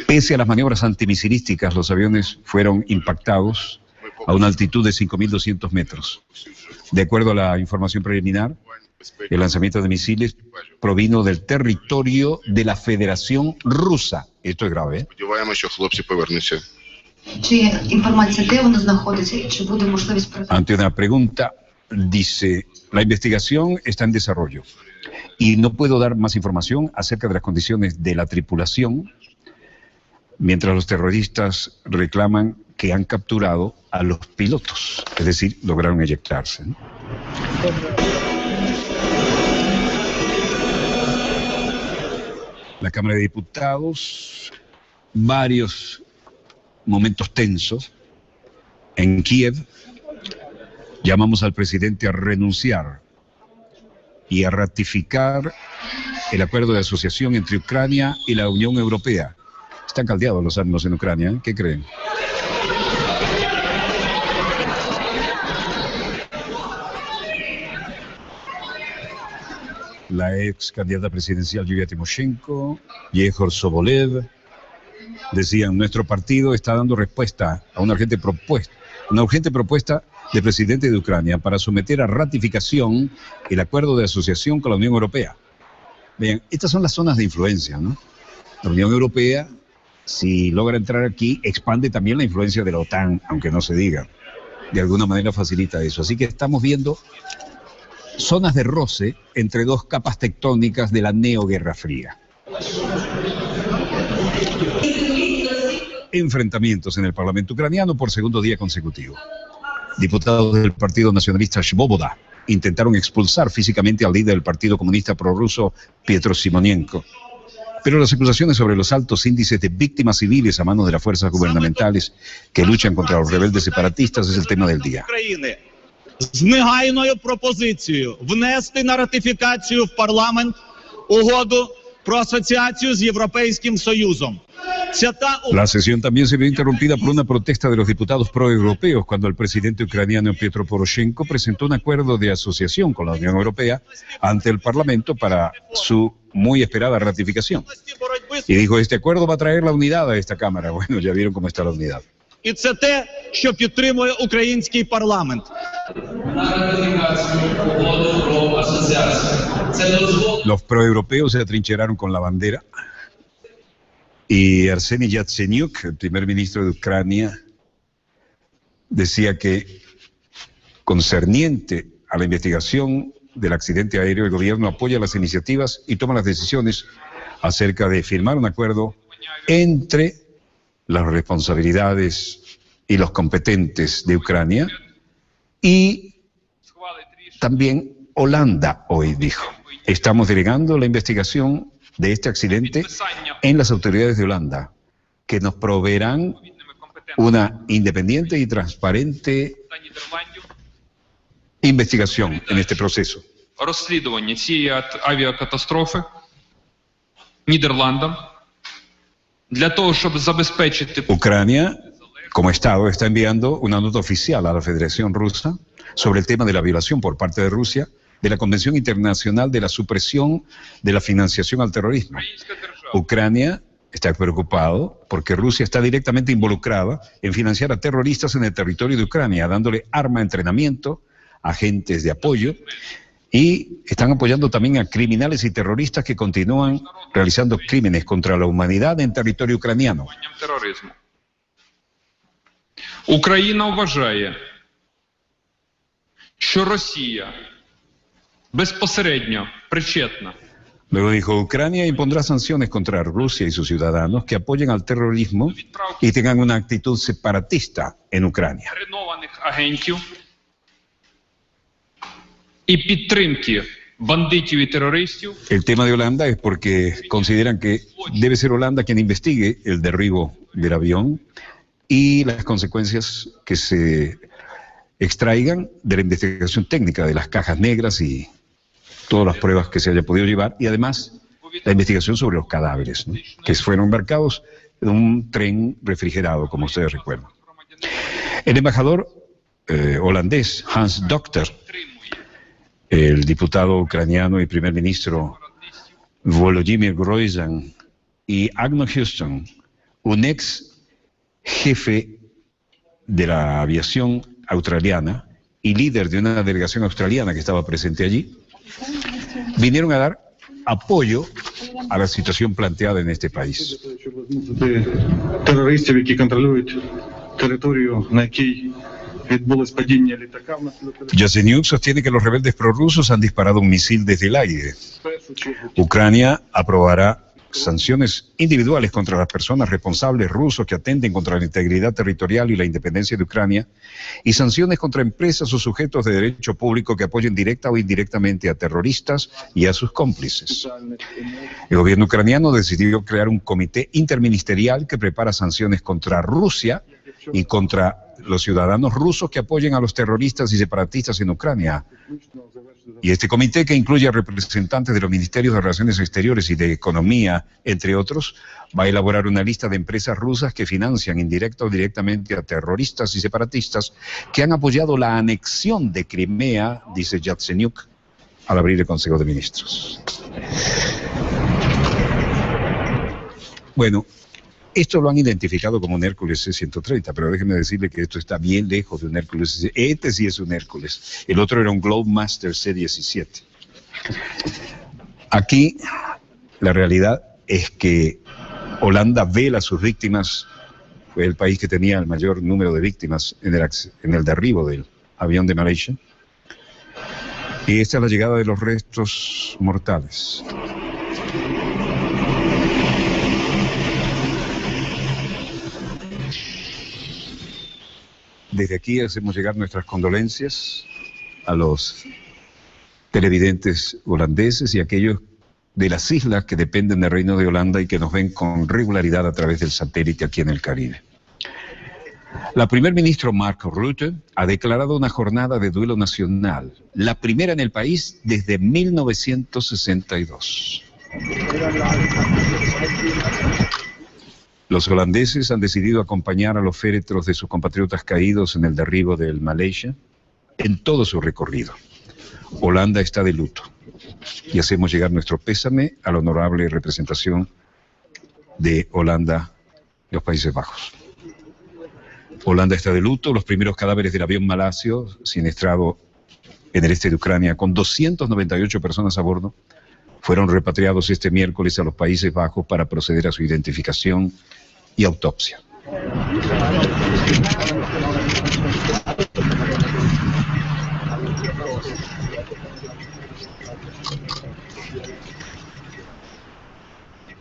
Pese a las maniobras antimisilísticas, los aviones fueron impactados a una altitud de 5.200 metros. De acuerdo a la información preliminar, el lanzamiento de misiles provino del territorio de la Federación Rusa. Esto es grave, ¿eh? Ante una pregunta, dice: la investigación está en desarrollo y no puedo dar más información acerca de las condiciones de la tripulación, mientras los terroristas reclaman que han capturado a los pilotos, es decir, lograron eyectarse, ¿no? La Cámara de Diputados, varios momentos tensos. En Kiev, llamamos al presidente a renunciar y a ratificar el acuerdo de asociación entre Ucrania y la Unión Europea. Están caldeados los ánimos en Ucrania, ¿eh? ¿Qué creen? La ex candidata presidencial Yulia Timoshenko, Yegor Sobolev, decían: nuestro partido está dando respuesta a una urgente propuesta del presidente de Ucrania para someter a ratificación el acuerdo de asociación con la Unión Europea. Vean, estas son las zonas de influencia, ¿no? La Unión Europea, si logra entrar aquí, expande también la influencia de la OTAN, aunque no se diga. De alguna manera facilita eso. Así que estamos viendo zonas de roce entre 2 capas tectónicas de la neoguerra fría. Enfrentamientos en el Parlamento ucraniano por segundo día consecutivo. Diputados del Partido Nacionalista Svoboda intentaron expulsar físicamente al líder del Partido Comunista Prorruso, Pietro Simonienko. Pero las acusaciones sobre los altos índices de víctimas civiles a manos de las fuerzas gubernamentales que luchan contra los rebeldes separatistas es el tema del día. З негайною пропозицією внести на ратифікацію в парламент угоду про асоціацію з Європейським Союзом. La sesión también se vio interrumpida por una protesta de los diputados proeuropeos cuando el presidente ucraniano Petro Poroshenko presentó un acuerdo de asociación con la Unión Europea ante el Parlamento para su muy esperada ratificación. Y dijo: este acuerdo va a traer la unidad a esta Cámara. Bueno, ya vieron cómo está la unidad. І це те, що підтримує український парламент. Los proeuropeos se atrincheraron con la bandera y Arseniy Yatsenyuk, el primer ministro de Ucrania, decía que, concerniente a la investigación del accidente aéreo, el gobierno apoya las iniciativas y toma las decisiones acerca de firmar un acuerdo entre las responsabilidades y los competentes de Ucrania, y también Holanda hoy dijo: estamos delegando la investigación de este accidente en las autoridades de Holanda, que nos proveerán una independiente y transparente investigación en este proceso. Розслідування цієї авіакатастрофи Нідерландам для того, щоб забезпечити... Ucrania, como Estado, está enviando una nota oficial a la Federación Rusa sobre el tema de la violación por parte de Rusia de la Convención Internacional de la Supresión de la Financiación al Terrorismo. Ucrania está preocupado porque Rusia está directamente involucrada en financiar a terroristas en el territorio de Ucrania, dándole arma, entrenamiento, agentes de apoyo, y están apoyando también a criminales y terroristas que continúan realizando crímenes contra la humanidad en territorio ucraniano. Україна вважає, що Росія безпосередньо причетна. Luego dijo, Ucrania impondrá sanciones contra Rusia y sus ciudadanos que apoyen al terrorismo y tengan una actitud separatista en Ucrania. Тренованих агентів і підтримки бандитів і терористів. El tema de Holanda es porque consideran que debe ser Holanda quien investigue el derribo del avión y las consecuencias que se extraigan de la investigación técnica de las cajas negras y todas las pruebas que se haya podido llevar, y además la investigación sobre los cadáveres, ¿no?, que fueron embarcados en un tren refrigerado, como ustedes recuerdan. El embajador holandés Hans Dokter, el diputado ucraniano y primer ministro Volodymyr Groysman y Agno Houston, un ex jefe de la aviación australiana y líder de una delegación australiana que estaba presente allí, vinieron a dar apoyo a la situación planteada en este país. Терористів, які контролюють територію, на якій відбулось падіння літака. Yatsenyuk sostiene que los rebeldes prorrusos han disparado un misil desde el aire. Ucrania aprobará sanciones individuales contra las personas responsables rusos que atenten contra la integridad territorial y la independencia de Ucrania, y sanciones contra empresas o sujetos de derecho público que apoyen directa o indirectamente a terroristas y a sus cómplices. El gobierno ucraniano decidió crear un comité interministerial que prepara sanciones contra Rusia y contra los ciudadanos rusos que apoyen a los terroristas y separatistas en Ucrania. Y este comité, que incluye a representantes de los ministerios de Relaciones Exteriores y de Economía, entre otros, va a elaborar una lista de empresas rusas que financian indirecta o directamente a terroristas y separatistas que han apoyado la anexión de Crimea, dice Yatsenyuk, al abrir el Consejo de Ministros. Bueno, esto lo han identificado como un Hércules C-130, pero déjenme decirle que esto está bien lejos de un Hércules C-130. Este sí es un Hércules. El otro era un Globemaster C-17. Aquí la realidad es que Holanda vela a sus víctimas. Fue el país que tenía el mayor número de víctimas en el derribo del avión de Malaysia. Y esta es la llegada de los restos mortales. Desde aquí hacemos llegar nuestras condolencias a los televidentes holandeses y a aquellos de las islas que dependen del Reino de Holanda y que nos ven con regularidad a través del satélite aquí en el Caribe. La primer ministro Mark Rutte ha declarado una jornada de duelo nacional, la primera en el país desde 1962. Los holandeses han decidido acompañar a los féretros de sus compatriotas caídos en el derribo del Malaysia en todo su recorrido. Holanda está de luto y hacemos llegar nuestro pésame a la honorable representación de Holanda y los Países Bajos. Holanda está de luto. Los primeros cadáveres del avión malasio, siniestrado en el este de Ucrania, con 298 personas a bordo, fueron repatriados este miércoles a los Países Bajos para proceder a su identificación y autopsia.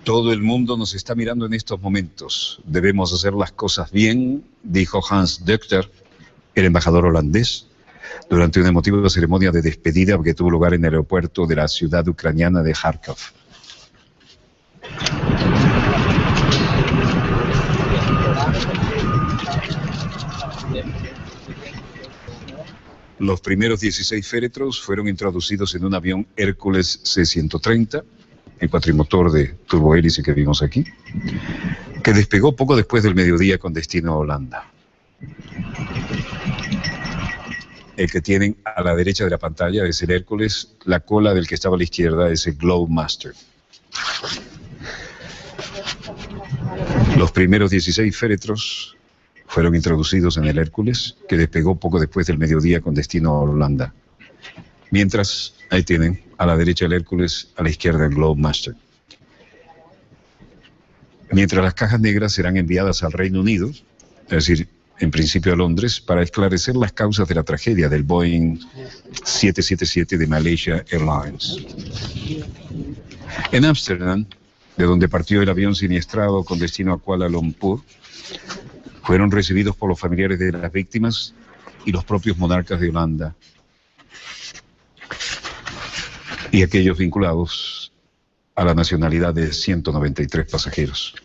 Todo el mundo nos está mirando en estos momentos. Debemos hacer las cosas bien, dijo Hans Dokter, el embajador holandés, durante una emotiva ceremonia de despedida que tuvo lugar en el aeropuerto de la ciudad ucraniana de Kharkov. Los primeros 16 féretros fueron introducidos en un avión Hércules C-130, el cuatrimotor de turbohélice que vimos aquí, que despegó poco después del mediodía con destino a Holanda. El que tienen a la derecha de la pantalla es el Hércules, la cola del que estaba a la izquierda es el Globemaster. Los primeros 16 féretros fueron introducidos en el Hércules, que despegó poco después del mediodía con destino a Holanda. Mientras, ahí tienen, a la derecha el Hércules, a la izquierda el Globemaster. Mientras las cajas negras serán enviadas al Reino Unido, es decir, en principio a Londres, para esclarecer las causas de la tragedia del Boeing 777 de Malaysia Airlines. En Ámsterdam, de donde partió el avión siniestrado con destino a Kuala Lumpur, fueron recibidos por los familiares de las víctimas y los propios monarcas de Holanda y aquellos vinculados a la nacionalidad de 193 pasajeros.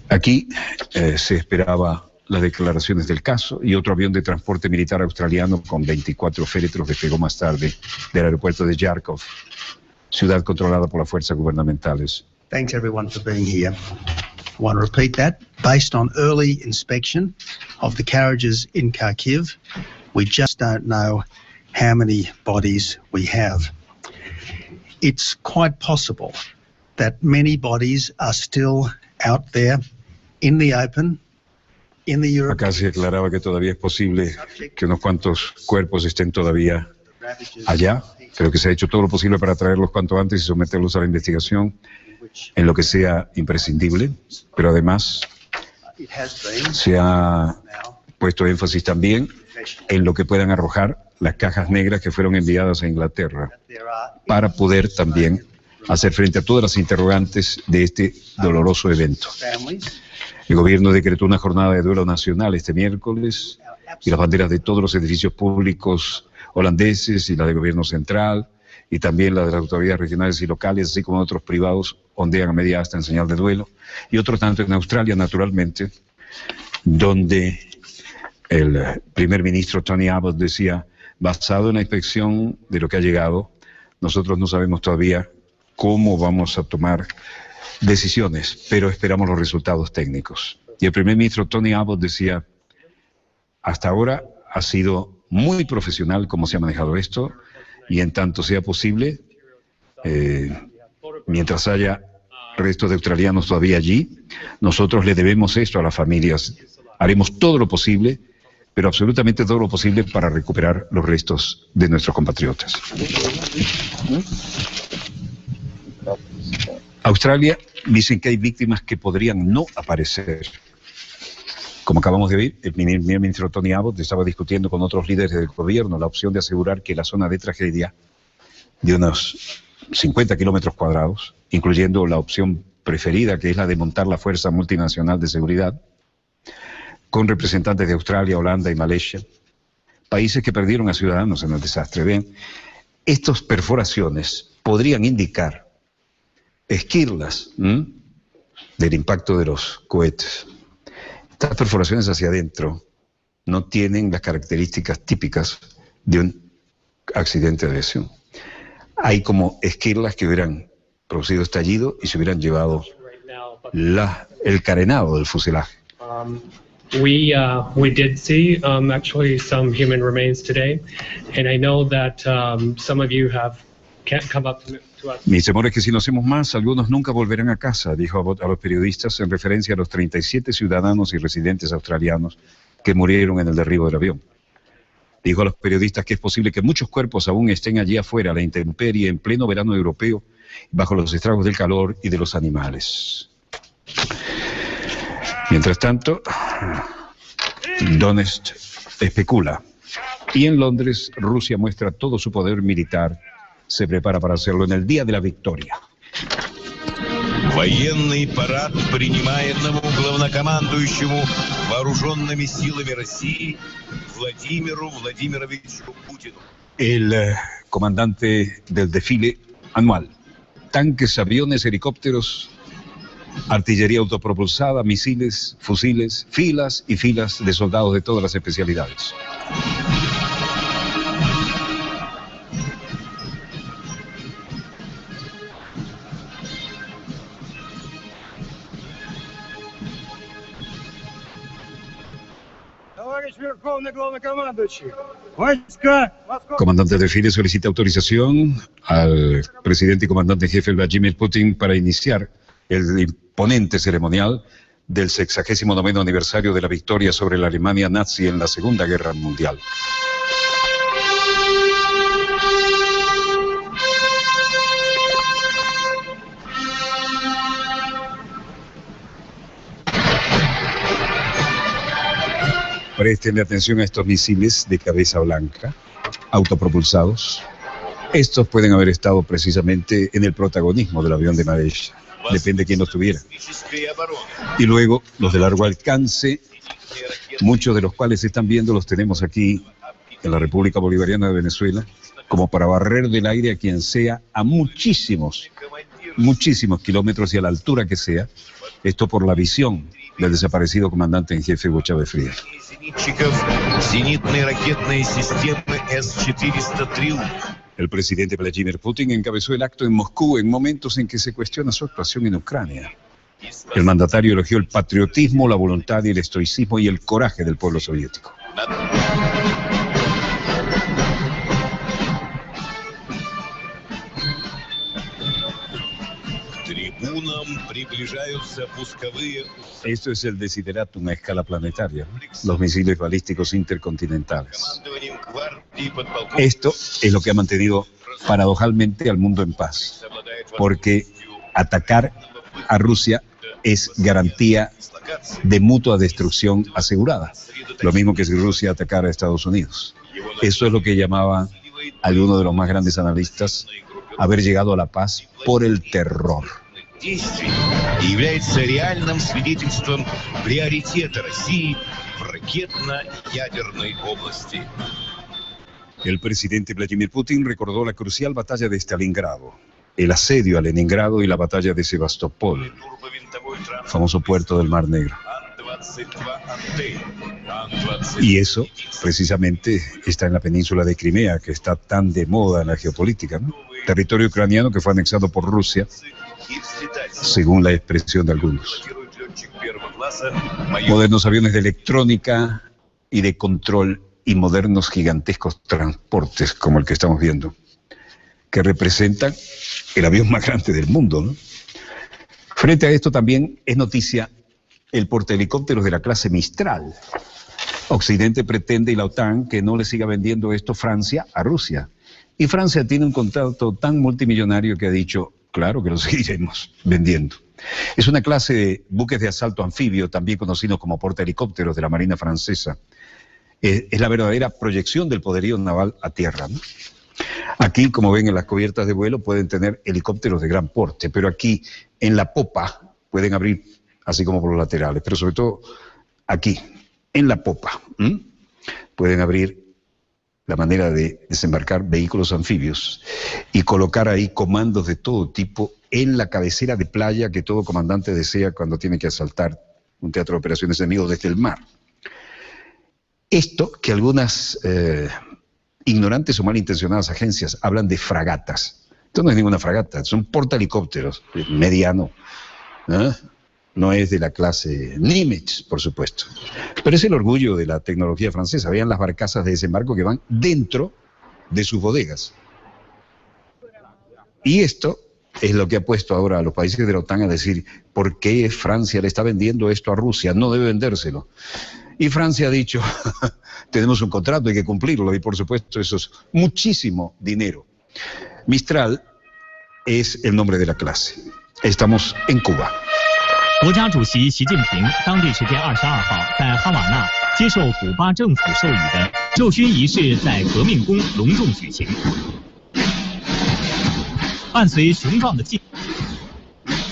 Aquí se esperaba las declaraciones del caso y otro avión de transporte militar australiano con 24 féretros despegó más tarde del aeropuerto de Yarkov, ciudad controlada por las fuerzas gubernamentales. Thanks everyone for being here. I want to repeat that. Based on early inspection of the carriages in Kharkiv, we just don't know how many bodies we have. It's quite possible that many bodies are still out there in the open, in the Europe. Acá se aclaraba que todavía es posible que unos cuantos cuerpos estén todavía allá. Creo que se ha hecho todo lo posible para traerlos cuanto antes y someterlos a la investigación en lo que sea imprescindible, pero además se ha puesto énfasis también en lo que puedan arrojar las cajas negras que fueron enviadas a Inglaterra para poder también hacer frente a todas las interrogantes de este doloroso evento. El gobierno decretó una jornada de duelo nacional este miércoles y las banderas de todos los edificios públicos holandeses y la del gobierno central y también la de las autoridades regionales y locales, así como otros privados, ondean a media asta en señal de duelo. Y otro tanto en Australia, naturalmente, donde el primer ministro Tony Abbott decía, basado en la inspección de lo que ha llegado, nosotros no sabemos todavía cómo vamos a tomar decisiones, pero esperamos los resultados técnicos. Y el primer ministro Tony Abbott decía, hasta ahora ha sido muy profesional cómo se ha manejado esto, y en tanto sea posible, mientras haya restos de australianos todavía allí, nosotros le debemos esto a las familias. Haremos todo lo posible, pero absolutamente todo lo posible para recuperar los restos de nuestros compatriotas. Australia dicen que hay víctimas que podrían no aparecer. Como acabamos de oír, el primer ministro Tony Abbott estaba discutiendo con otros líderes del gobierno la opción de asegurar que la zona de tragedia de unos 50 kilómetros cuadrados, incluyendo la opción preferida, que es la de montar la Fuerza Multinacional de Seguridad, con representantes de Australia, Holanda y Malaysia, países que perdieron a ciudadanos en el desastre. Ven, estas perforaciones podrían indicar esquirlas del impacto de los cohetes. Estas perforaciones hacia adentro no tienen las características típicas de un accidente de aviación. Hay como esquirlas que hubieran producido estallido y se hubieran llevado el carenado del fuselaje. We did see actually some human remains today, and I know that some of you can't come up to us. Mi temor es que si no hacemos más, algunos nunca volverán a casa, dijo Abbott a los periodistas en referencia a los 37 ciudadanos y residentes australianos que murieron en el derribo del avión. Dijo a los periodistas que es posible que muchos cuerpos aún estén allí afuera, a la intemperie, en pleno verano europeo, bajo los estragos del calor y de los animales. Mientras tanto, Donetsk especula. Y en Londres, Rusia muestra todo su poder militar. Se prepara para hacerlo en el día de la victoria. Военный парад принимает новому главнокомандующему вооруженными силами России Владимиру Владимировичу Путину. El comandante del desfile anual. Tanques, aviones, helicópteros, artillería autopropulsada, misiles, fusiles, filas y filas de soldados de todas las especialidades. Comandante de desfile solicita autorización al presidente y comandante en jefe Vladimir Putin para iniciar el imponente ceremonial del 69º aniversario de la victoria sobre la Alemania nazi en la Segunda Guerra Mundial. Presten atención a estos misiles de cabeza blanca, autopropulsados. Estos pueden haber estado precisamente en el protagonismo del avión de Malaysia. Depende de quién los tuviera. Y luego los de largo alcance, muchos de los cuales se están viendo, los tenemos aquí en la República Bolivariana de Venezuela, como para barrer del aire a quien sea a muchísimos kilómetros y a la altura que sea. Esto por la visión del desaparecido comandante en jefe Hugo Chávez Frías. El presidente Vladimir Putin encabezó el acto en Moscú en momentos en que se cuestiona su actuación en Ucrania. El mandatario elogió el patriotismo, la voluntad y el estoicismo y el coraje del pueblo soviético. Esto es el desideratum a escala planetaria, los misiles balísticos intercontinentales. Esto es lo que ha mantenido paradojalmente al mundo en paz, porque atacar a Rusia es garantía de mutua destrucción asegurada, lo mismo que si Rusia atacara a Estados Unidos. Eso es lo que llamaba alguno de los más grandes analistas haber llegado a la paz por el terror. Является реальным свидетельством приоритета России в ракетно-ядерной области. El presidente Vladimir Putin recordó la crucial batalla de Stalingrado, el asedio a Leningrado y la batalla de Sebastopol, famoso puerto del Mar Negro. Y eso, precisamente, está en la península de Crimea, que está tan de moda en la geopolítica, ¿no? Territorio ucraniano que fue anexado por Rusia, según la expresión de algunos. Modernos aviones de electrónica y de control y modernos gigantescos transportes como el que estamos viendo, que representan el avión más grande del mundo, ¿no? Frente a esto también es noticia el portahelicópteros de la clase Mistral. Occidente pretende, y la OTAN, que no le siga vendiendo esto Francia a Rusia. Y Francia tiene un contrato tan multimillonario que ha dicho, claro que lo seguiremos vendiendo. Es una clase de buques de asalto anfibio, también conocidos como portahelicópteros de la Marina francesa. Es la verdadera proyección del poderío naval a tierra, ¿no? Aquí, como ven en las cubiertas de vuelo, pueden tener helicópteros de gran porte, pero aquí en la popa pueden abrir, así como por los laterales, pero sobre todo aquí, en la popa, pueden abrir la manera de desembarcar vehículos anfibios y colocar ahí comandos de todo tipo en la cabecera de playa que todo comandante desea cuando tiene que asaltar un teatro de operaciones enemigo desde el mar. Esto que algunas ignorantes o malintencionadas agencias hablan de fragatas. Esto no es ninguna fragata, son portahelicópteros mediano, ¿eh? No es de la clase Nimitz, por supuesto. Pero es el orgullo de la tecnología francesa. Vean las barcazas de desembarco que van dentro de sus bodegas. Y esto es lo que ha puesto ahora a los países de la OTAN a decir, ¿por qué Francia le está vendiendo esto a Rusia? No debe vendérselo. Y Francia ha dicho, tenemos un contrato, hay que cumplirlo, y por supuesto eso es muchísimo dinero. Mistral es el nombre de la clase. Estamos en Cuba. 国家主席习近平当地时间22号在哈瓦那接受古巴政府授予的授勋仪式在革命宫隆重举行。伴随雄壮的敬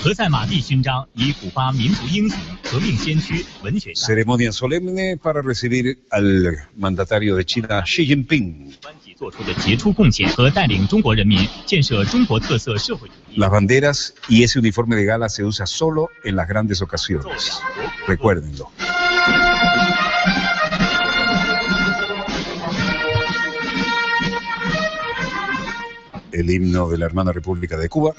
何塞马蒂勋章以古巴民族英雄、革命先驱、文学家。 Ceremonia solemne para recibir al mandatario de China, Xi Jinping. 做出的杰出贡献和带领中国人民建设中国特色社会主义。 Las banderas y ese uniforme de gala se usa solo en las grandes ocasiones. Recuérdenlo. El himno de la hermana República de Cuba.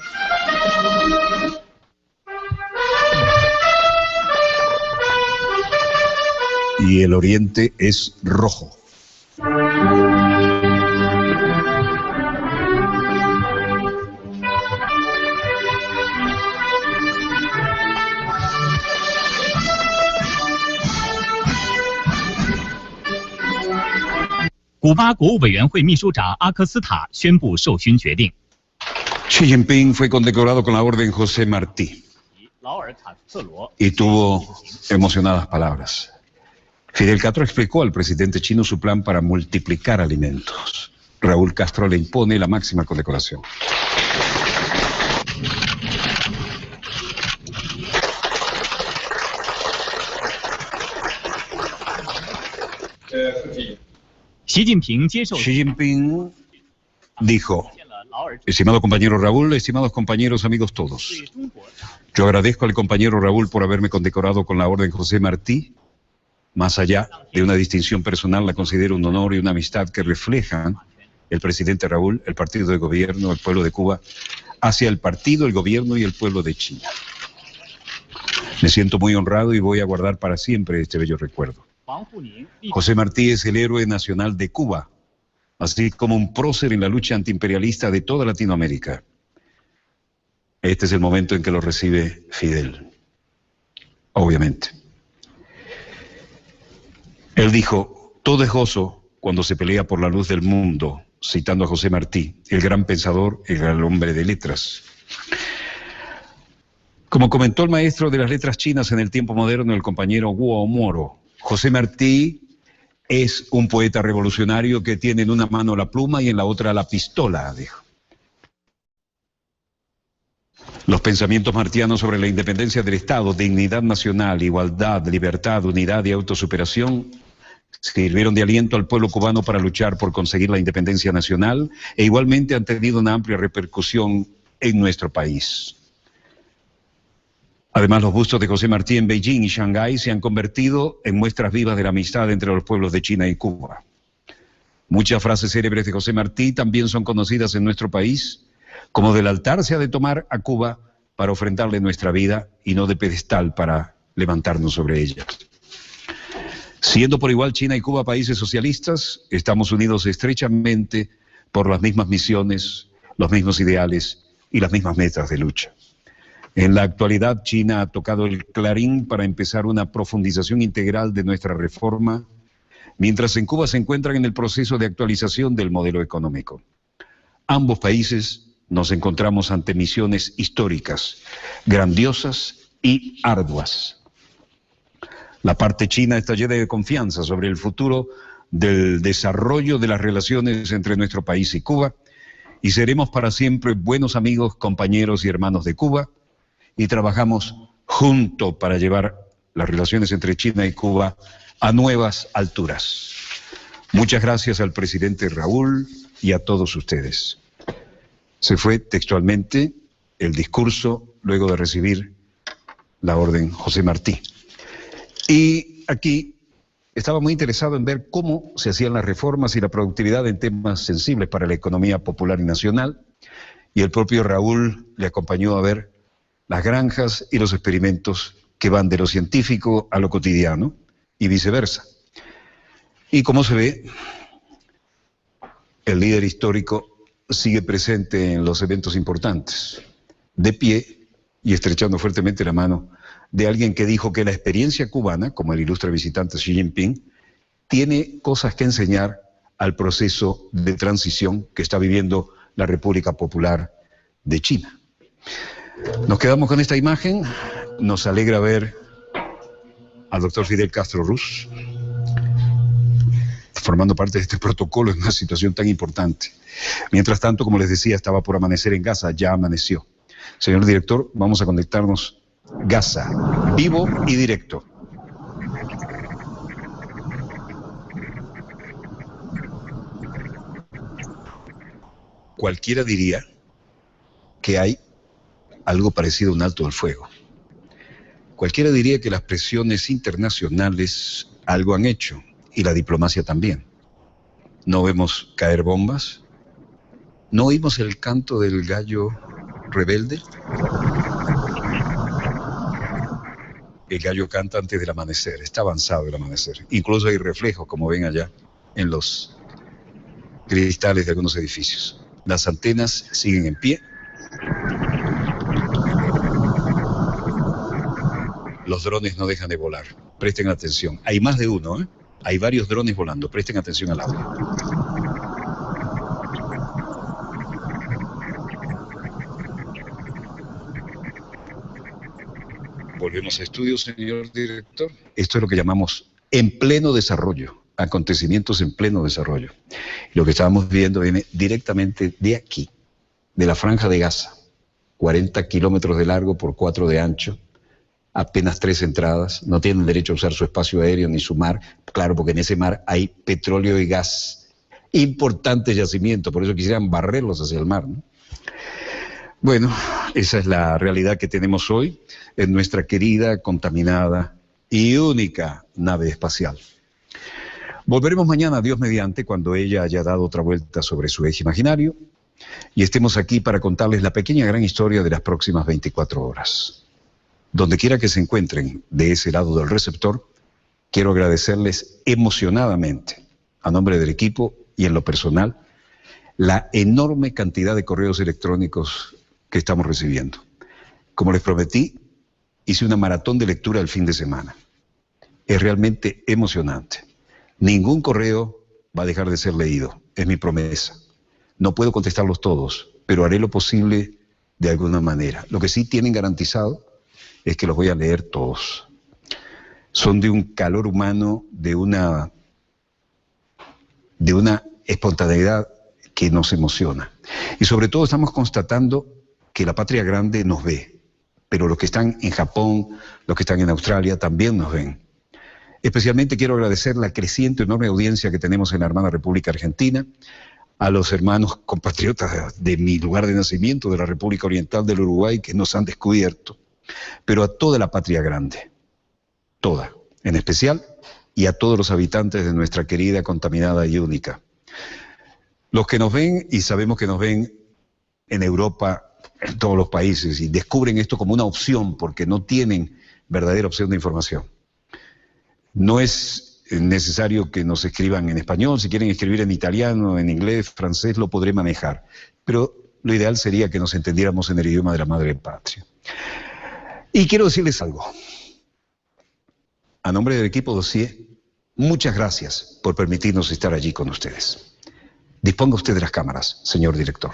Y el oriente es rojo. Xi Jinping fue condecorado con la Orden José Martí y tuvo emocionadas palabras. Fidel Castro explicó al presidente chino su plan para multiplicar alimentos. Raúl Castro le impone la máxima condecoración. Xi Jinping dijo: estimado compañero Raúl, estimados compañeros, amigos todos, yo agradezco al compañero Raúl por haberme condecorado con la Orden José Martí. Más allá de una distinción personal, la considero un honor y una amistad que reflejan el presidente Raúl, el partido de gobierno, el pueblo de Cuba, hacia el partido, el gobierno y el pueblo de China. Me siento muy honrado y voy a guardar para siempre este bello recuerdo. José Martí es el héroe nacional de Cuba, así como un prócer en la lucha antiimperialista de toda Latinoamérica. Este es el momento en que lo recibe Fidel, obviamente. Él dijo: todo es gozo cuando se pelea por la luz del mundo, citando a José Martí, el gran pensador, el gran hombre de letras. Como comentó el maestro de las letras chinas en el tiempo moderno, el compañero Guo Moro, José Martí es un poeta revolucionario que tiene en una mano la pluma y en la otra la pistola, dijo. Los pensamientos martianos sobre la independencia del Estado, dignidad nacional, igualdad, libertad, unidad y autosuperación sirvieron de aliento al pueblo cubano para luchar por conseguir la independencia nacional e igualmente han tenido una amplia repercusión en nuestro país. Además, los bustos de José Martí en Beijing y Shanghái se han convertido en muestras vivas de la amistad entre los pueblos de China y Cuba. Muchas frases célebres de José Martí también son conocidas en nuestro país, como del altar se ha de tomar a Cuba para ofrendarle nuestra vida y no de pedestal para levantarnos sobre ella. Siendo por igual China y Cuba países socialistas, estamos unidos estrechamente por las mismas misiones, los mismos ideales y las mismas metas de lucha. En la actualidad, China ha tocado el clarín para empezar una profundización integral de nuestra reforma, mientras en Cuba se encuentran en el proceso de actualización del modelo económico. Ambos países nos encontramos ante misiones históricas, grandiosas y arduas. La parte china está llena de confianza sobre el futuro del desarrollo de las relaciones entre nuestro país y Cuba, y seremos para siempre buenos amigos, compañeros y hermanos de Cuba, y trabajamos juntos para llevar las relaciones entre China y Cuba a nuevas alturas. Muchas gracias al presidente Raúl y a todos ustedes. Se fue textualmente el discurso luego de recibir la orden José Martí. Y aquí estaba muy interesado en ver cómo se hacían las reformas y la productividad en temas sensibles para la economía popular y nacional, y el propio Raúl le acompañó a ver las granjas y los experimentos que van de lo científico a lo cotidiano y viceversa. Y como se ve, el líder histórico sigue presente en los eventos importantes, de pie y estrechando fuertemente la mano de alguien que dijo que la experiencia cubana, como el ilustre visitante Xi Jinping, tiene cosas que enseñar al proceso de transición que está viviendo la República Popular de China. Nos quedamos con esta imagen. Nos alegra ver al doctor Fidel Castro Ruz formando parte de este protocolo en una situación tan importante. Mientras tanto, como les decía, estaba por amanecer en Gaza, ya amaneció. Señor director, vamos a conectarnos Gaza, vivo y directo. Cualquiera diría que hay algo parecido a un alto del fuego. Cualquiera diría que las presiones internacionales algo han hecho, y la diplomacia también. No vemos caer bombas, no oímos el canto del gallo rebelde. El gallo canta antes del amanecer, está avanzado el amanecer. Incluso hay reflejos, como ven allá, en los cristales de algunos edificios. Las antenas siguen en pie. Los drones no dejan de volar. Presten atención. Hay más de uno, ¿eh? Hay varios drones volando. Presten atención al audio. Volvemos a estudios, señor director. Esto es lo que llamamos en pleno desarrollo, acontecimientos en pleno desarrollo. Lo que estábamos viendo viene directamente de aquí, de la Franja de Gaza, 40 kilómetros de largo por 4 de ancho, apenas 3 entradas, no tienen derecho a usar su espacio aéreo ni su mar, claro, porque en ese mar hay petróleo y gas, importantes yacimientos, por eso quisieran barrerlos hacia el mar, ¿no? Bueno, esa es la realidad que tenemos hoy en nuestra querida, contaminada y única nave espacial. Volveremos mañana, Dios mediante, cuando ella haya dado otra vuelta sobre su eje imaginario y estemos aquí para contarles la pequeña gran historia de las próximas 24 horas. Donde quiera que se encuentren de ese lado del receptor, quiero agradecerles emocionadamente, a nombre del equipo y en lo personal, la enorme cantidad de correos electrónicos que estamos recibiendo. Como les prometí, hice una maratón de lectura el fin de semana. Es realmente emocionante. Ningún correo va a dejar de ser leído, es mi promesa. No puedo contestarlos todos, pero haré lo posible de alguna manera. Lo que sí tienen garantizado es que los voy a leer todos. Son de un calor humano, de una espontaneidad que nos emociona. Y sobre todo estamos constatando que la patria grande nos ve, pero los que están en Japón, los que están en Australia también nos ven. Especialmente quiero agradecer la creciente enorme audiencia que tenemos en la hermana República Argentina, a los hermanos compatriotas de mi lugar de nacimiento, de la República Oriental del Uruguay, que nos han descubierto, pero a toda la patria grande, toda, en especial, y a todos los habitantes de nuestra querida, contaminada y única. Los que nos ven, y sabemos que nos ven en Europa, en todos los países, y descubren esto como una opción, porque no tienen verdadera opción de información. No es necesario que nos escriban en español, si quieren escribir en italiano, en inglés, francés, lo podré manejar. Pero lo ideal sería que nos entendiéramos en el idioma de la madre patria. Y quiero decirles algo. A nombre del equipo Dossier, muchas gracias por permitirnos estar allí con ustedes. Disponga usted de las cámaras, señor director.